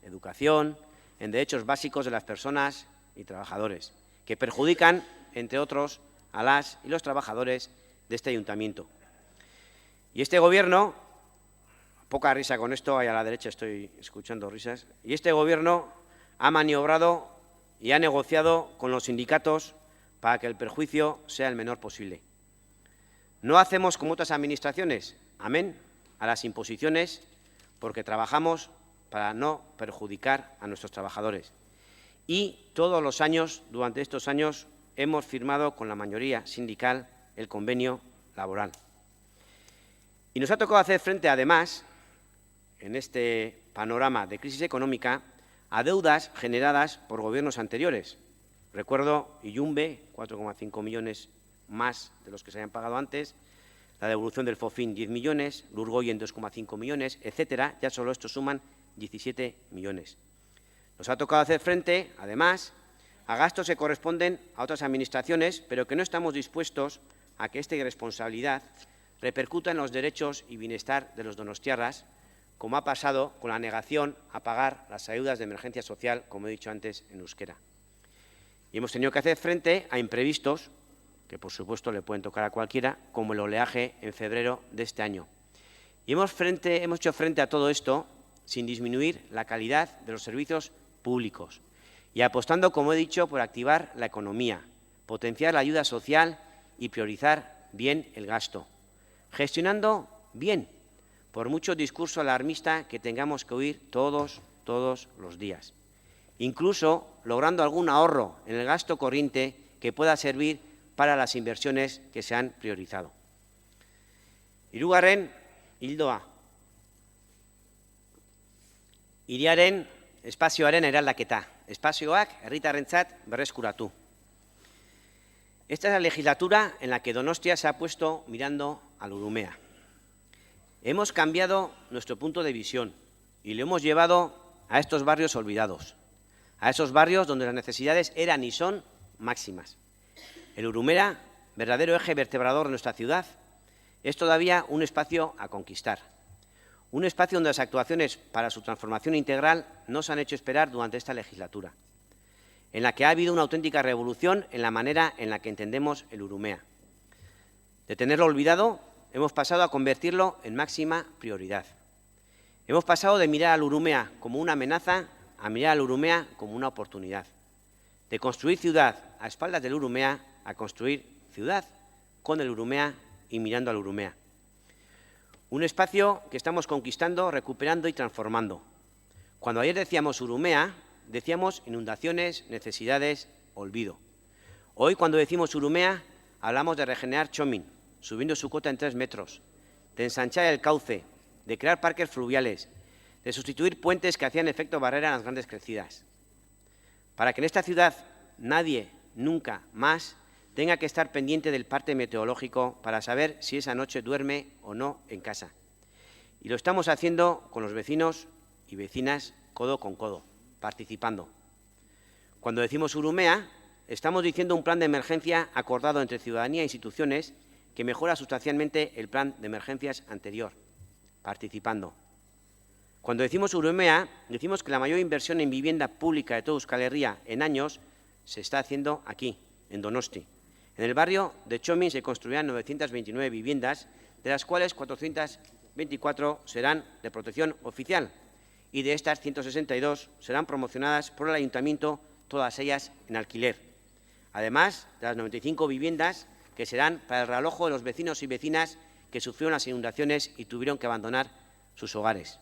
educación, en derechos básicos de las personas y trabajadores, que perjudican, entre otros, a las y los trabajadores de este ayuntamiento. Y este Gobierno, poca risa con esto, ahí a la derecha estoy escuchando risas, y este Gobierno ha maniobrado y ha negociado con los sindicatos para que el perjuicio sea el menor posible. No hacemos como otras administraciones, amén, a las imposiciones, porque trabajamos para no perjudicar a nuestros trabajadores. Y todos los años, durante estos años, hemos firmado con la mayoría sindical el convenio laboral. Y nos ha tocado hacer frente, además, en este panorama de crisis económica, a deudas generadas por gobiernos anteriores. Recuerdo Iyumbe, 4,5 millones más de los que se habían pagado antes, la devolución del FOFIN 10 millones, Lurgoien 2,5 millones, etcétera. Ya solo estos suman 17 millones. Nos ha tocado hacer frente, además, a gastos que corresponden a otras administraciones, pero que no estamos dispuestos a que esta irresponsabilidad repercuta en los derechos y bienestar de los donostiarras, como ha pasado con la negación a pagar las ayudas de emergencia social, como he dicho antes, en euskera. Y hemos tenido que hacer frente a imprevistos, que por supuesto le pueden tocar a cualquiera, como el oleaje en febrero de este año. Y hemos hecho frente a todo esto sin disminuir la calidad de los servicios públicos y apostando, como he dicho, por activar la economía, potenciar la ayuda social y priorizar bien el gasto, gestionando bien, por mucho discurso alarmista que tengamos que oír todos los días, incluso logrando algún ahorro en el gasto corriente que pueda servir para las inversiones que se han priorizado. Hirugarren ildoa. Hiriaren espazioaren eraldaketa. Espazioak herritarrentzat berreskuratu. Esta es la legislatura en la que Donostia se ha puesto mirando al Urumea. Hemos cambiado nuestro punto de visión y lo hemos llevado a estos barrios olvidados, a esos barrios donde las necesidades eran y son máximas. El Urumea, verdadero eje vertebrador de nuestra ciudad, es todavía un espacio a conquistar, un espacio donde las actuaciones para su transformación integral no se han hecho esperar durante esta legislatura, en la que ha habido una auténtica revolución en la manera en la que entendemos el Urumea. De tenerlo olvidado, hemos pasado a convertirlo en máxima prioridad. Hemos pasado de mirar al Urumea como una amenaza a mirar al Urumea como una oportunidad. De construir ciudad a espaldas del Urumea a construir ciudad con el Urumea y mirando al Urumea. Un espacio que estamos conquistando, recuperando y transformando. Cuando ayer decíamos Urumea, decíamos inundaciones, necesidades, olvido. Hoy, cuando decimos Urumea, hablamos de regenerar Txomin, subiendo su cota en 3 metros, de ensanchar el cauce, de crear parques fluviales, de sustituir puentes que hacían efecto barrera en las grandes crecidas. Para que en esta ciudad nadie, nunca más, tenga que estar pendiente del parte meteorológico para saber si esa noche duerme o no en casa. Y lo estamos haciendo con los vecinos y vecinas codo con codo, participando. Cuando decimos Urumea, estamos diciendo un plan de emergencia acordado entre ciudadanía e instituciones que mejora sustancialmente el plan de emergencias anterior, participando. Cuando decimos Urumea, decimos que la mayor inversión en vivienda pública de toda Euskal Herria en años se está haciendo aquí, en Donosti. En el barrio de Txomin se construirán 929 viviendas, de las cuales 424 serán de protección oficial y de estas 162 serán promocionadas por el Ayuntamiento, todas ellas en alquiler. Además de las 95 viviendas que serán para el realojo de los vecinos y vecinas que sufrieron las inundaciones y tuvieron que abandonar sus hogares.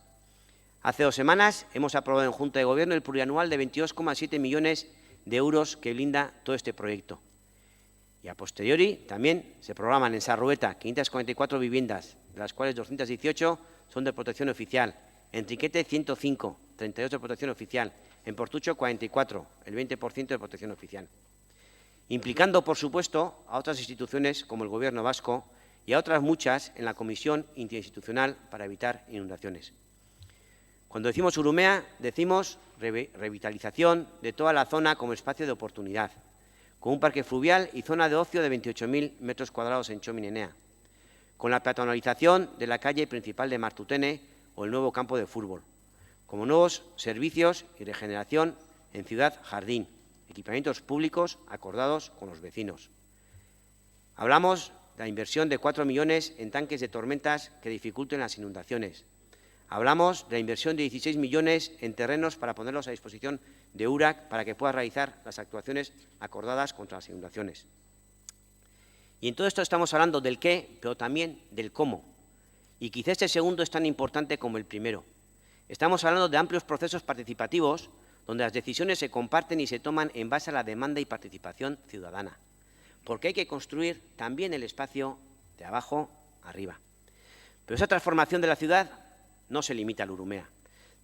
Hace 2 semanas hemos aprobado en Junta de Gobierno el plurianual de 22,7 millones de euros que blinda todo este proyecto. Y a posteriori también se programan en Sarrueta 544 viviendas, de las cuales 218 son de protección oficial, en Triquete 105, 32 de protección oficial, en Portucho 44, el 20% de protección oficial. Implicando, por supuesto, a otras instituciones como el Gobierno vasco y a otras muchas en la Comisión Interinstitucional para evitar inundaciones. Cuando decimos Urumea, decimos revitalización de toda la zona como espacio de oportunidad, con un parque fluvial y zona de ocio de 28.000 metros cuadrados en Txomin Enea, con la peatonalización de la calle principal de Martutene o el nuevo campo de fútbol, como nuevos servicios y regeneración en Ciudad Jardín, equipamientos públicos acordados con los vecinos. Hablamos de la inversión de 4 millones en tanques de tormentas que dificulten las inundaciones. Hablamos de la inversión de 16 millones en terrenos para ponerlos a disposición de URAC para que pueda realizar las actuaciones acordadas contra las inundaciones. Y en todo esto estamos hablando del qué, pero también del cómo. Y quizá este segundo es tan importante como el primero. Estamos hablando de amplios procesos participativos donde las decisiones se comparten y se toman en base a la demanda y participación ciudadana. Porque hay que construir también el espacio de abajo arriba. Pero esa transformación de la ciudad no se limita al Urumea.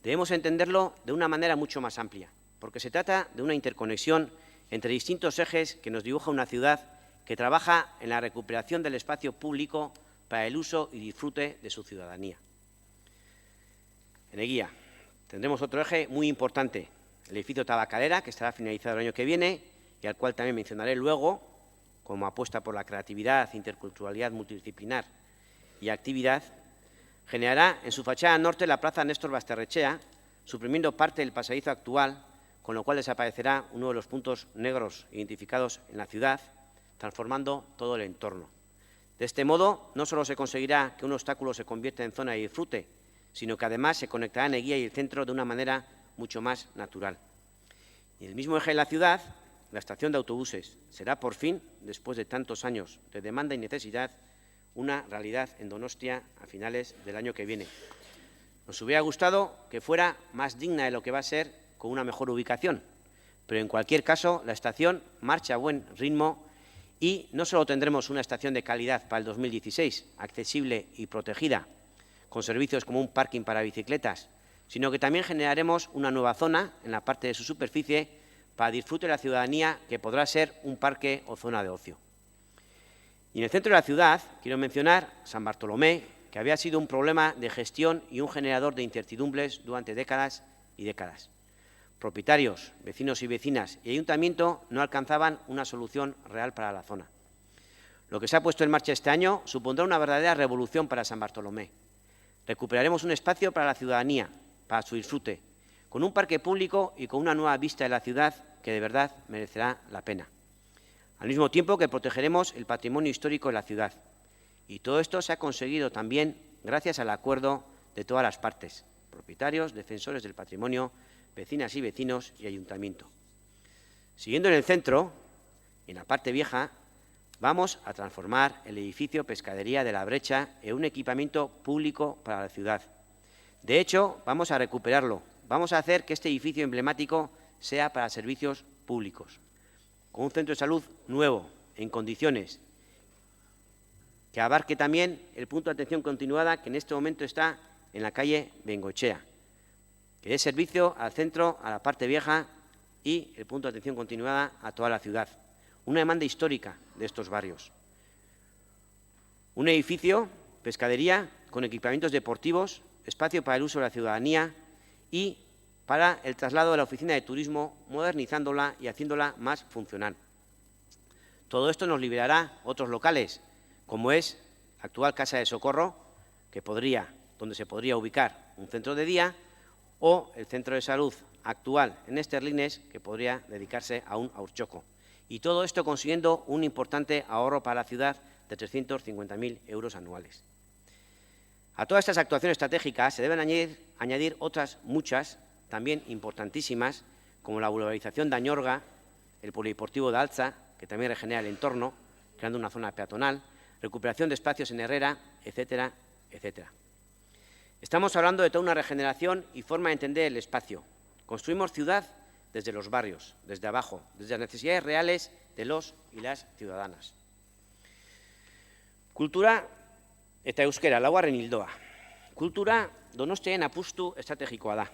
Debemos entenderlo de una manera mucho más amplia, porque se trata de una interconexión entre distintos ejes que nos dibuja una ciudad que trabaja en la recuperación del espacio público para el uso y disfrute de su ciudadanía. En Eguía tendremos otro eje muy importante, el edificio Tabacalera, que estará finalizado el año que viene y al cual también mencionaré luego, como apuesta por la creatividad, interculturalidad multidisciplinar y actividad. Generará en su fachada norte la plaza Néstor Basterrechea, suprimiendo parte del pasadizo actual, con lo cual desaparecerá uno de los puntos negros identificados en la ciudad, transformando todo el entorno. De este modo, no solo se conseguirá que un obstáculo se convierta en zona de disfrute, sino que además se conectará en Eguía y el centro de una manera mucho más natural. Y en el mismo eje de la ciudad, la estación de autobuses será por fin, después de tantos años de demanda y necesidad, una realidad en Donostia a finales del año que viene. Nos hubiera gustado que fuera más digna de lo que va a ser con una mejor ubicación, pero en cualquier caso la estación marcha a buen ritmo y no solo tendremos una estación de calidad para el 2016, accesible y protegida, con servicios como un parking para bicicletas, sino que también generaremos una nueva zona en la parte de su superficie para disfrute de la ciudadanía que podrá ser un parque o zona de ocio. Y en el centro de la ciudad quiero mencionar San Bartolomé, que había sido un problema de gestión y un generador de incertidumbres durante décadas y décadas. Propietarios, vecinos y vecinas y ayuntamiento no alcanzaban una solución real para la zona. Lo que se ha puesto en marcha este año supondrá una verdadera revolución para San Bartolomé. Recuperaremos un espacio para la ciudadanía, para su disfrute, con un parque público y con una nueva vista de la ciudad que de verdad merecerá la pena. Al mismo tiempo que protegeremos el patrimonio histórico de la ciudad. Y todo esto se ha conseguido también gracias al acuerdo de todas las partes, propietarios, defensores del patrimonio, vecinas y vecinos y ayuntamiento. Siguiendo en el centro, en la parte vieja, vamos a transformar el edificio Pescadería de la Brecha en un equipamiento público para la ciudad. De hecho, vamos a recuperarlo. Vamos a hacer que este edificio emblemático sea para servicios públicos, con un centro de salud nuevo, en condiciones, que abarque también el punto de atención continuada que en este momento está en la calle Bengoechea, que dé servicio al centro, a la parte vieja y el punto de atención continuada a toda la ciudad. Una demanda histórica de estos barrios. Un edificio, pescadería, con equipamientos deportivos, espacio para el uso de la ciudadanía y para el traslado de la oficina de turismo, modernizándola y haciéndola más funcional. Todo esto nos liberará otros locales, como es la actual Casa de Socorro, donde se podría ubicar un centro de día, o el centro de salud actual en Esterlines, que podría dedicarse a un Haurtxoko. Y todo esto consiguiendo un importante ahorro para la ciudad de 350.000 euros anuales. A todas estas actuaciones estratégicas se deben añadir otras muchas, también importantísimas, como la boulevarización de Añorga, el polideportivo de Altza, que también regenera el entorno, creando una zona peatonal, recuperación de espacios en Herrera, etcétera, etcétera. Estamos hablando de toda una regeneración y forma de entender el espacio. Construimos ciudad desde los barrios, desde abajo, desde las necesidades reales de los y las ciudadanas. Kultura eta euskera, laugarren ildoa. Kultura Donostiaren apustu estrategikoa da.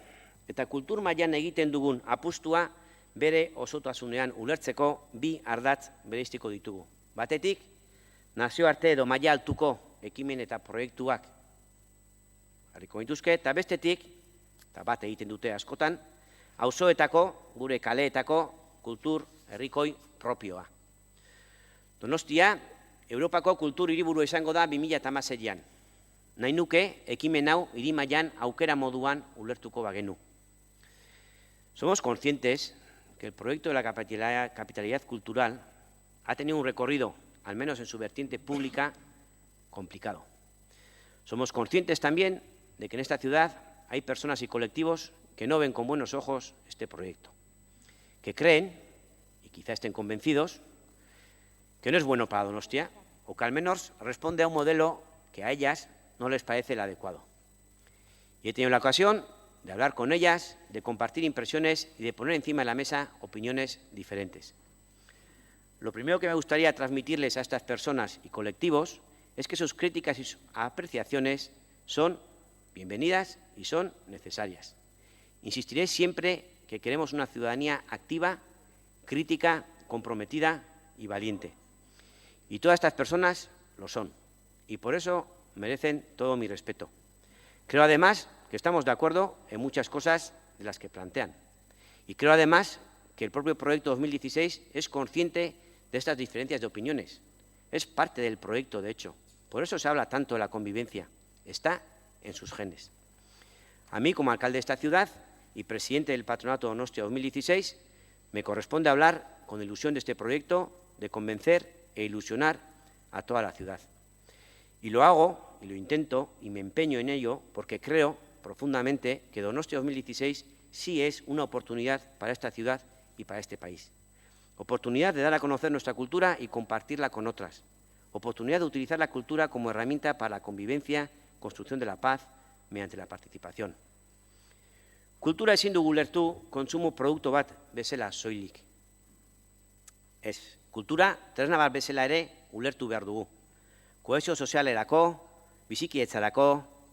Eta kultur mailan egiten dugun apustua bere osotasunean ulertzeko bi ardatz bereiztiko ditugu. Batetik, nazioarte edo maila altuko ekimen eta proiektuak harriko dituzke, eta bestetik, eta bat egiten dute askotan, auzoetako, gure kaleetako kultur herrikoi propioa. Donostia, Europako kultur hiriburua izango da 2016an. Nahi nuke, ekimen hau hiri mailan aukera moduan ulertuko bagenu. Somos conscientes que el proyecto de la capitalidad cultural ha tenido un recorrido, al menos en su vertiente pública, complicado. Somos conscientes también de que en esta ciudad hay personas y colectivos que no ven con buenos ojos este proyecto, que creen, y quizá estén convencidos, que no es bueno para Donostia, o que al menos responde a un modelo que a ellas no les parece el adecuado. Y he tenido la ocasión de hablar con ellas, de compartir impresiones y de poner encima de la mesa opiniones diferentes. Lo primero que me gustaría transmitirles a estas personas y colectivos es que sus críticas y sus apreciaciones son bienvenidas y son necesarias. Insistiré siempre que queremos una ciudadanía activa, crítica, comprometida y valiente. Y todas estas personas lo son, y por eso merecen todo mi respeto. Creo además que estamos de acuerdo en muchas cosas de las que plantean. Y creo además que el propio proyecto 2016 es consciente de estas diferencias de opiniones. Es parte del proyecto, de hecho. Por eso se habla tanto de la convivencia. Está en sus genes. A mí, como alcalde de esta ciudad y presidente del Patronato Donostia 2016, me corresponde hablar con ilusión de este proyecto, de convencer e ilusionar a toda la ciudad. Y lo hago, y lo intento, y me empeño en ello, porque creo profundamente que Donostia 2016 sí es una oportunidad para esta ciudad y para este país. Oportunidad de dar a conocer nuestra cultura y compartirla con otras. Oportunidad de utilizar la cultura como herramienta para la convivencia, construcción de la paz, mediante la participación. Kultura ezin dugu ulertu kontsumo produktu bat bezala soilik. Ez, kultura tresna bat bezala ere ulertu behar dugu. Kohesio sozialerako, bizikidetzarako,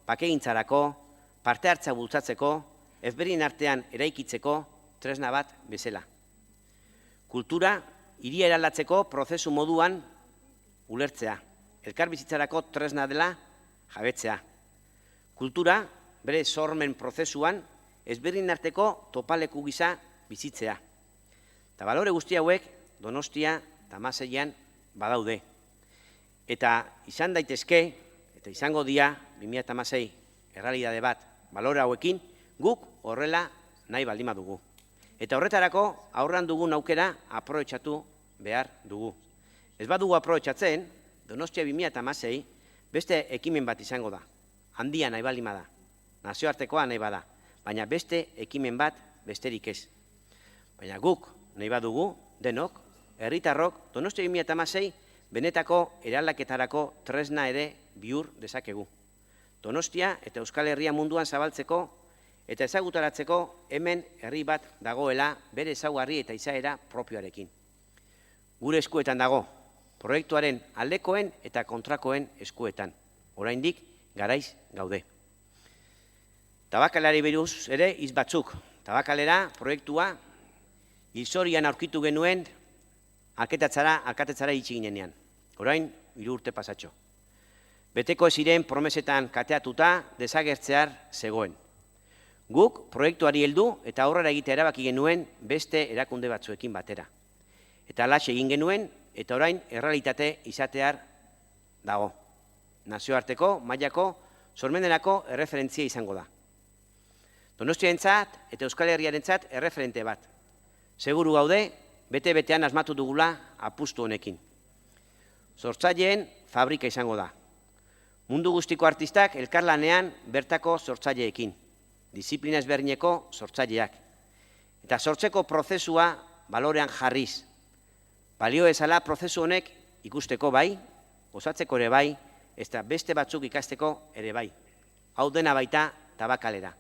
bakegintzarako, parte hartza bultzatzeko, ezberdin artean eraikitzeko tresna bat bezala. Kultura hiria eraldatzeko prozesu moduan ulertzea, elkarbizitzarako tresna dela jabetzea. Kultura, bere sormen prozesuan, ezberdin arteko topaleku gisa bizitzea. Eta balore guzti hauek Donostia eta Maseian badaude. Eta izan daitezke, eta izango dia 2016 errealitate bat balore hauekin, guk horrela nahi baldin badugu. Eta horretarako aurran dugun aukera aprobetxatu behar dugu. Ez badugu aprobetxatzen, Donostia 2016 beste ekimen bat izango da. Handia nahi baldin bada, nazioartekoa nahi bada, baina beste ekimen bat besterik ez. Baina guk nahi badugu, denok, herritarrok, Donostia 2016 benetako eraldaketarako tresna ere bihur dezakegu. Donostia eta Euskal Herria munduan zabaltzeko eta ezagutaratzeko hemen herri bat dagoela bere ezaugarri eta izaera propioarekin. Gure eskuetan dago, proiektuaren aldekoen eta kontrakoen eskuetan. Oraindik garaiz gaude. Tabakalari buruz ere hitz batzuk. Tabakalera proiektua hilzorian aurkitu genuen alkatetzara itxi ginenean. Orain 3 urte pasatxo. Beteko ez ziren promesetan kateatuta desagertzear zegoen. Guk proiektuari heldu eta aurrera egitea erabaki genuen beste erakunde batzuekin batera. Eta alaxe egin genuen eta orain errealitate izatear dago. Nazioarteko, mailako, sormenderako erreferentzia izango da. Donostiarentzat eta Euskal Herriarentzat erreferente bat. Seguru gaude, bete-betean asmatu dugula apustu honekin. Sortzaileen fabrika izango da. Mundu guztiko artistak elkarlanean bertako sortzaileekin, disiplina ezberdineko sortzaileak. Eta sortzeko prozesua balorean jarriz. Balio ezala prozesu honek ikusteko bai, osatzeko ere bai, eta beste batzuk ikasteko ere bai. Hau dena baita tabakalera.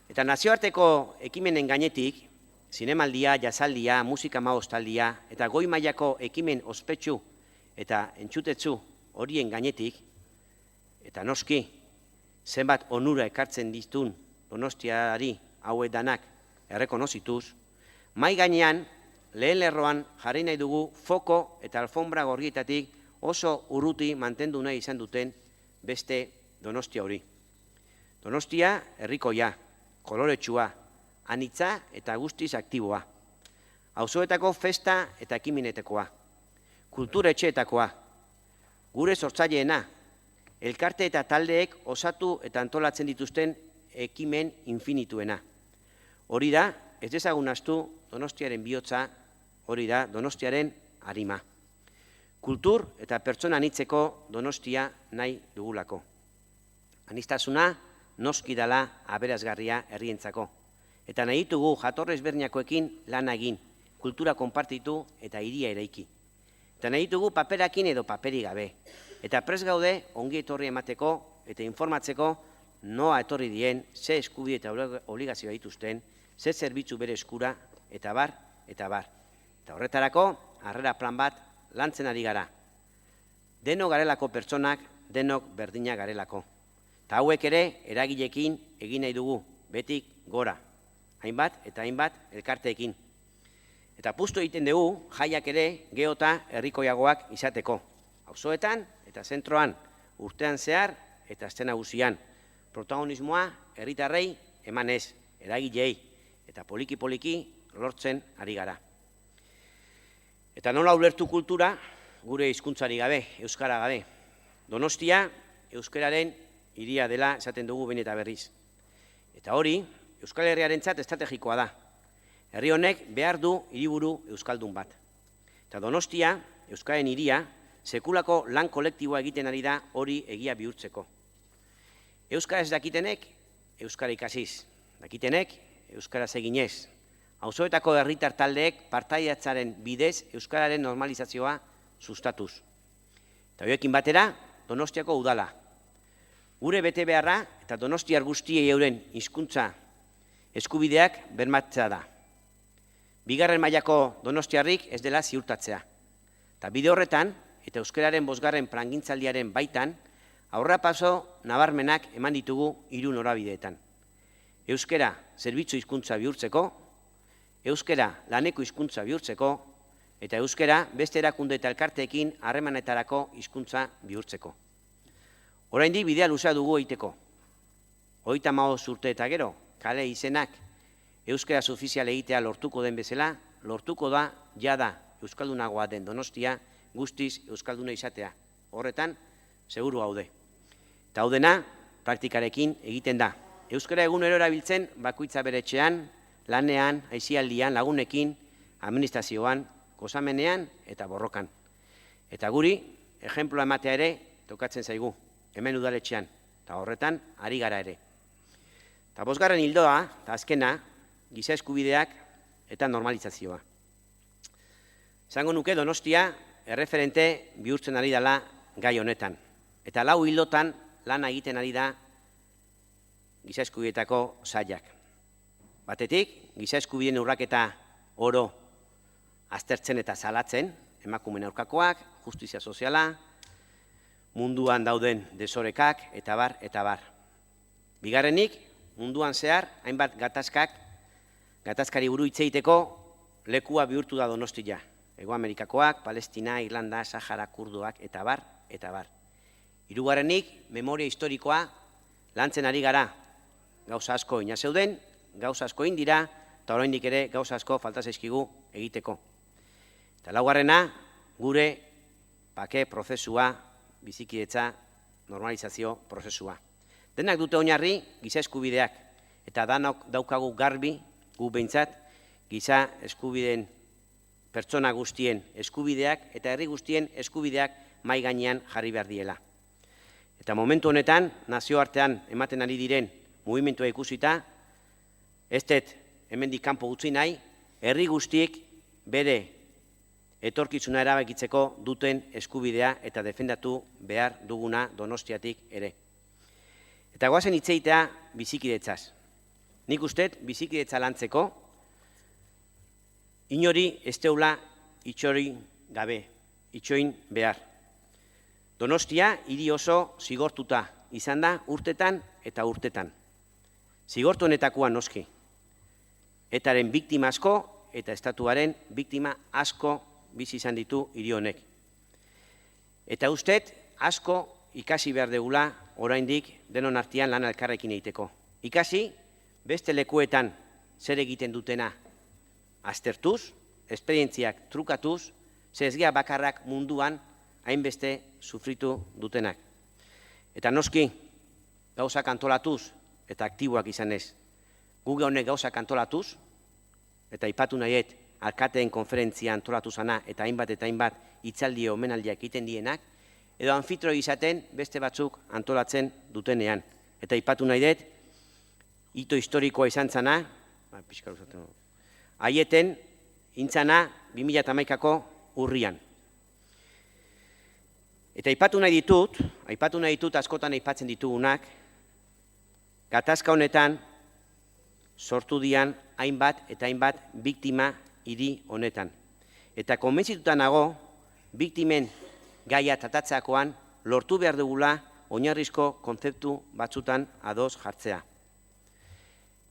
Eta nazioarteko ekimenen gainetik, zinemaldia, jazaldia, musika maostaldia eta goi mailako ekimen ospetsu eta entzutetsu horien gainetik, eta noski, zenbat onura ekartzen ditun Donostiari hauek danak errekonozituz, mai gainean lehen lerroan jarri nahi dugu foko eta alfombra gorrietatik oso urruti mantendu nahi izan duten beste Donostia hori. Donostia herrikoia, koloretsua, anitza eta guztiz aktiboa. Auzoetako festa eta ekimenetekoa. Kultura etxeetakoa. Gure sortzaileena, elkarte eta taldeek osatu eta antolatzen dituzten ekimen infinituena. Hori da, ez dezagun ahaztu Donostiaren bihotza, hori da Donostiaren arima. Kultur eta pertsona anitzeko Donostia nahi dugulako. Aniztasuna noski dala aberasgarria herrientzako. Eta nahi ditugu jatorrez ezberdinakoekin lan egin, kultura konpartitu eta hiria eraiki. Eta nahi ditugu paperakin edo paperi gabe. Eta prest gaude ongi etorri emateko eta informatzeko noa etorri dien, ze eskubide eta obligazioa dituzten, ze zerbitzu bere eskura, eta bar, eta bar. Eta horretarako, harrera plan bat lantzen ari gara. Denok garelako pertsonak, denok berdina garelako. Eta hauek ere eragilekin egin nahi dugu, betik gora. Hainbat eta hainbat elkarteekin. Eta apustu egiten dugu jaiak ere geota herrikoiagoak izateko. Auzoetan eta zentroan, urtean zehar eta aste nagusian. Protagonismoa herritarrei emanez, eragilei eta poliki-poliki lortzen ari gara. Eta nola ulertu kultura gure hizkuntzari gabe, euskara gabe. Donostia euskararen hiria dela esaten dugu behin eta berriz. Eta hori, Euskal Herriarentzat estrategikoa da. Herri honek behar du hiriburu euskaldun bat. Eta Donostia, Euskaren hiria, sekulako lan kolektiboa egiten ari da hori egia bihurtzeko. Euskara ez dakitenek, euskara ikasiz. Dakitenek, euskaraz eginez. Auzoetako herritar taldeek partaiatzaren bidez euskararen normalizazioa sustatuz. Eta horiekin batera, Donostiako udala. Gure bete beharra eta donostiar guztiei euren hizkuntza eskubideak bermatzea da. Bigarren mailako donostiarrik ez dela ziurtatzea. Eta bide horretan, eta euskararen 5. plangintzaldiaren baitan, aurrerapaso nabarmenak eman ditugu 3 norabideetan. Euskara zerbitzu hizkuntza bihurtzeko, euskara laneko hizkuntza bihurtzeko, eta euskara beste erakunde eta elkarteekin harremanetarako hizkuntza bihurtzeko. Oraindik bidea luzea dugu egiteko. 35 urte eta gero, kale izenak euskaraz ofizial egitea lortuko den bezala, lortuko da, jada euskaldunagoa den Donostia, guztiz euskalduna izatea. Horretan, seguru gaude. Eta hau dena, praktikarekin egiten da. Euskara egunero erabiltzen bakoitza bere etxean, lanean, aisialdian, lagunekin, administrazioan, gozamenean eta borrokan. Eta guri, ejemploa ematea ere, tokatzen zaigu, hemen udaletxean, eta horretan, ari gara ere. Eta bosgarren hildoa, eta azkena, giza eskubideak eta normalizazioa. Zango nuke Donostia, erreferente bihurtzen ari dela gai honetan. Eta 4 hildotan lana egiten ari da giza eskubideetako sailak. Batetik, giza eskubideen urraketa oro aztertzen eta salatzen, emakumeen aurkakoak, justizia soziala, munduan dauden desorekak, eta bar, eta bar. Bigarrenik, munduan zehar, hainbat gatazkari buru hitz egiteko lekua bihurtu da Donostia. Hego Amerikakoak, Palestina, Irlanda, Sahara, Kurduak, eta bar, eta bar. Hirugarrenik, memoria historikoa lantzen ari gara. Gauza asko ina zeuden, gauza asko indira, eta oraindik ere gauza asko falta zaizkigu egiteko. Eta laugarrena, gure bake prozesua, bizikidetza, normalizazio prozesua. Denak dute oinarri giza eskubideak, eta danok daukagu garbi, gu behintzat, giza eskubideen pertsona guztien eskubideak eta herri guztien eskubideak mahai gainean jarri behar diela. Eta momentu honetan, nazioartean ematen ari diren mugimentua ikusita, ez dut hemendik kanpo utzi nahi, herri guztiek bere etorkizuna erabakitzeko duten eskubidea eta defendatu behar duguna Donostiatik ere. Eta goazen hitz egitea bizikidetzaz. Nik uste bizikidetza lantzeko, inori ez deula itxoin gabe, itxoin behar. Donostia hiri oso zigortuta izan da urtetan eta urtetan. Zigortu honetakoa noski. Etaren biktima asko eta estatuaren biktima asko bizi izan ditu hiri honek. Eta ustet asko ikasi behar degula oraindik denon artean lan elkarrekin egiteko. Ikasi beste lekuetan zer egiten dutena aztertuz, esperientziak trukatuz, zezgia bakarrak munduan hainbeste sufritu dutenak. Eta noski, gauzak antolatuz eta aktiboak izanez. Guge honek gauzak antolatuz, eta ipatu nahiet, alkateen konferentzia antolatu zana eta hainbat hitzaldi omenaldiak egiten dienak, edo anfitro izaten beste batzuk antolatzen dutenean. Eta ipatu nahiet, hito historikoa izan zana, haieten intzana 2011ko urrian. Eta aipatu nahi ditut askotan aipatzen ditugunak, gatazka honetan sortu dian hainbat eta hainbat biktima hiri honetan. Eta konbentzituta nago, biktimen gaia tratatzeakoan lortu behar dugula oinarrizko kontzeptu batzutan ados jartzea.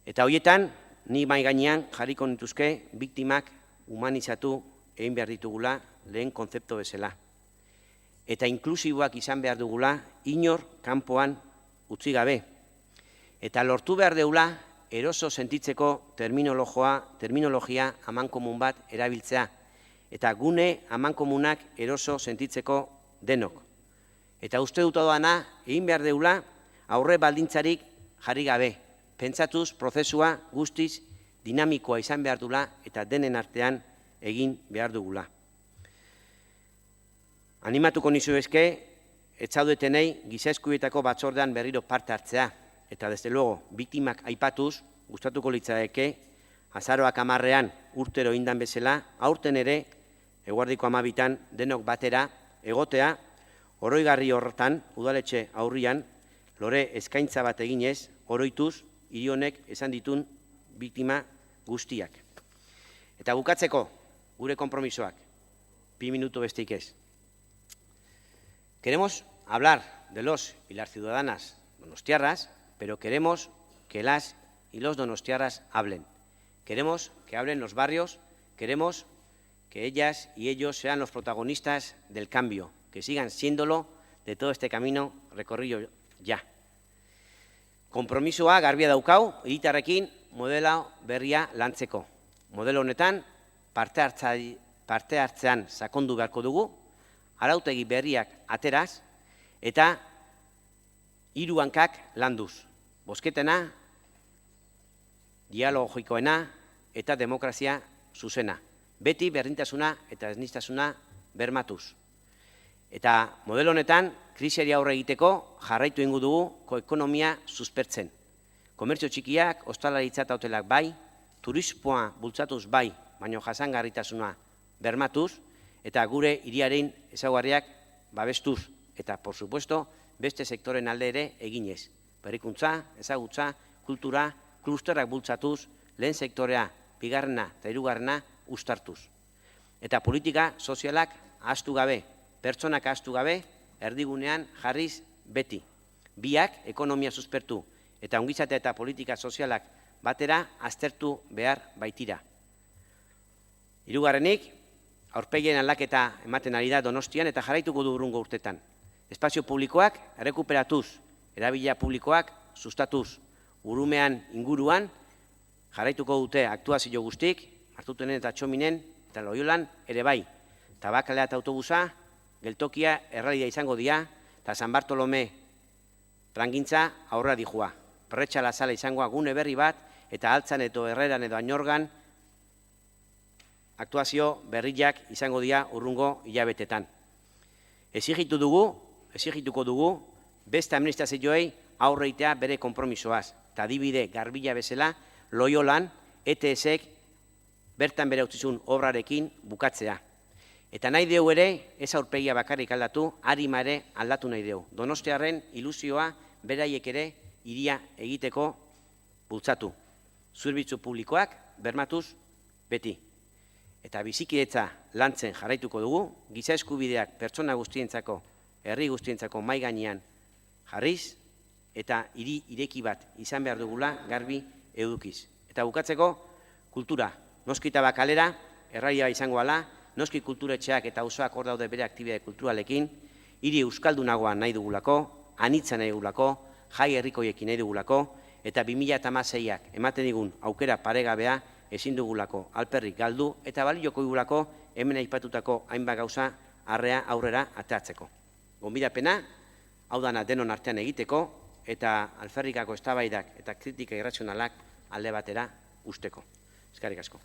Eta horietan, ni mai gainean jarriko nituzke biktimak humanizatu egin behar ditugula lehen kontzeptu bezala. Eta inklusiboak izan behar dugula inor kanpoan utzi gabe. Eta lortu behar dugula eroso sentitzeko terminologia amankomun bat erabiltzea. Eta gune amankomunak eroso sentitzeko denok. Eta uste dut doana egin behar dugula aurre baldintzarik jarri gabe. Pentsatuz prozesua guztiz dinamikoa izan behar dugula eta denen artean egin behar dugula. Animatuko nizu eske, etzaudetenei giza eskubideetako batzordean berriro parte hartzea. Eta desde luego, biktimak aipatuz, gustatuko litzaeke, azaroak 10ean urtero indan bezala, aurten ere, eguerdiko 12etan denok batera, egotea, oroigarri horretan, udaletxe aurrian, lore eskaintza bat eginez, oroituz, hiri honek esan ditun biktima guztiak. Eta bukatzeko, gure konpromisoak, 2 minutu besteik ez. Queremos hablar de los y las ciudadanas donostiarras, pero queremos que las y los donostiarras hablen. Queremos que hablen los barrios, queremos que ellas y ellos sean los protagonistas del cambio, que sigan siéndolo de todo este camino recorrido ya. Konpromisoa garbia daukau, hiritarrekin modelo berria lantzeko. Modelo honetan parte hartzean sakondu beharko dugu, arautegi berriak ateraz eta 3 hankak landuz. Bozketena, dialogikoena eta demokrazia zuzena. Beti berdintasuna eta esnistasuna bermatuz. Eta modelo honetan, krisiari aurre egiteko jarraitu ingo dugu ekonomia suspertzen. Komertzio txikiak, ostalaritza eta hotelak bai, turismoa bultzatuz bai, baino jasangarritasuna bermatuz, eta gure hiriaren ezaugarriak babestuz. Eta, por supuesto, beste sektoren alde ere eginez. Berrikuntza, ezagutza, kultura, klusterrak bultzatuz, lehen sektorea, bigarrena eta hirugarrena uztartuz. Eta politika sozialak ahaztu gabe, pertsonak ahaztu gabe, erdigunean jarriz beti. Biak ekonomia suspertu eta ongizatea eta politika sozialak batera aztertu behar baitira. Hirugarrenik, aurpegien aldaketa ematen ari da Donostian eta jarraituko du hurrengo urtetan. Espazio publikoak errekuperatuz, erabilia publikoak sustatuz, urumean inguruan jarraituko dute aktuazio guztik, Martutenen eta Txominen eta Loiolan ere bai. Tabakalea eta autobusa, geltokia erralia izango dira, eta San Bartolome plangintza aurra dijua. Perretxala sala izangoa gune berri bat, eta Altzan edo Herreran edo Añorgan aktuazio berriak izango dira urrungo hilabetetan. Exigituko dugu, beste administrazioei aurreitea bere konpromisoaz, eta adibide garbila bezala Loiolan ETS-ek bertan bere utzizun obrarekin bukatzea. Eta nahi deu ere, ez aurpegia bakarrik aldatu, harima ere aldatu nahi deu. Donostiarren ilusioa beraiek ere hiria egiteko bultzatu. Zerbitzu publikoak bermatuz beti. Eta bizikidetza lantzen jarraituko dugu, giza eskubideak pertsona guztientzako, herri guztientzako mai gainean jarriz, eta hiri ireki bat izan behar dugula garbi edukiz. Eta bukatzeko, kultura. Noski eta bakalera, erraia izango ala, noski kulturetxeak eta auzoak hor daude bere aktibitate kulturalekin, hiri euskaldunagoa nahi dugulako, anitza nahi dugulako, jai herrikoiekin nahi dugulako, eta 2016ak ematen digun aukera paregabea ezin dugulako alperrik galdu, eta balioko dugulako hemen aipatutako hainbat gauza aurrera ateratzeko. Gonbidapena, hau dana denon artean egiteko, eta alferrikako eztabaidak eta kritika irrazionalak alde batera usteko. Eskerrik asko.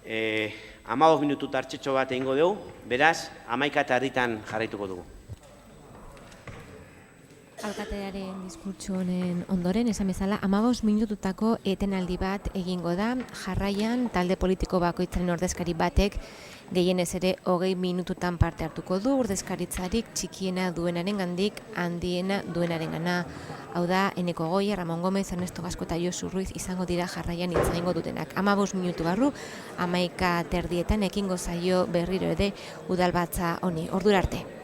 15 minutu tartxetxo bat egingo dugu, beraz, 11:30 jarraituko dugu. Alkatearen diskurtso honen ondoren, esan bezala, 15 minututako etenaldi bat egingo da, jarraian talde politiko bakoitzaren ordezkari batek gehienez ere 20 minututan parte hartuko du, ordezkaritzarik txikiena duenaren gandik, handiena duenaren gana. Hau da, Eneko Goia, Ramon Gomez, Ernesto Gasco eta Josu Ruiz izango dira jarraian itzaingo dutenak. 15 minutu barru, 11:30 ekingo zaio berriro ere udalbatza honi. Ordura arte.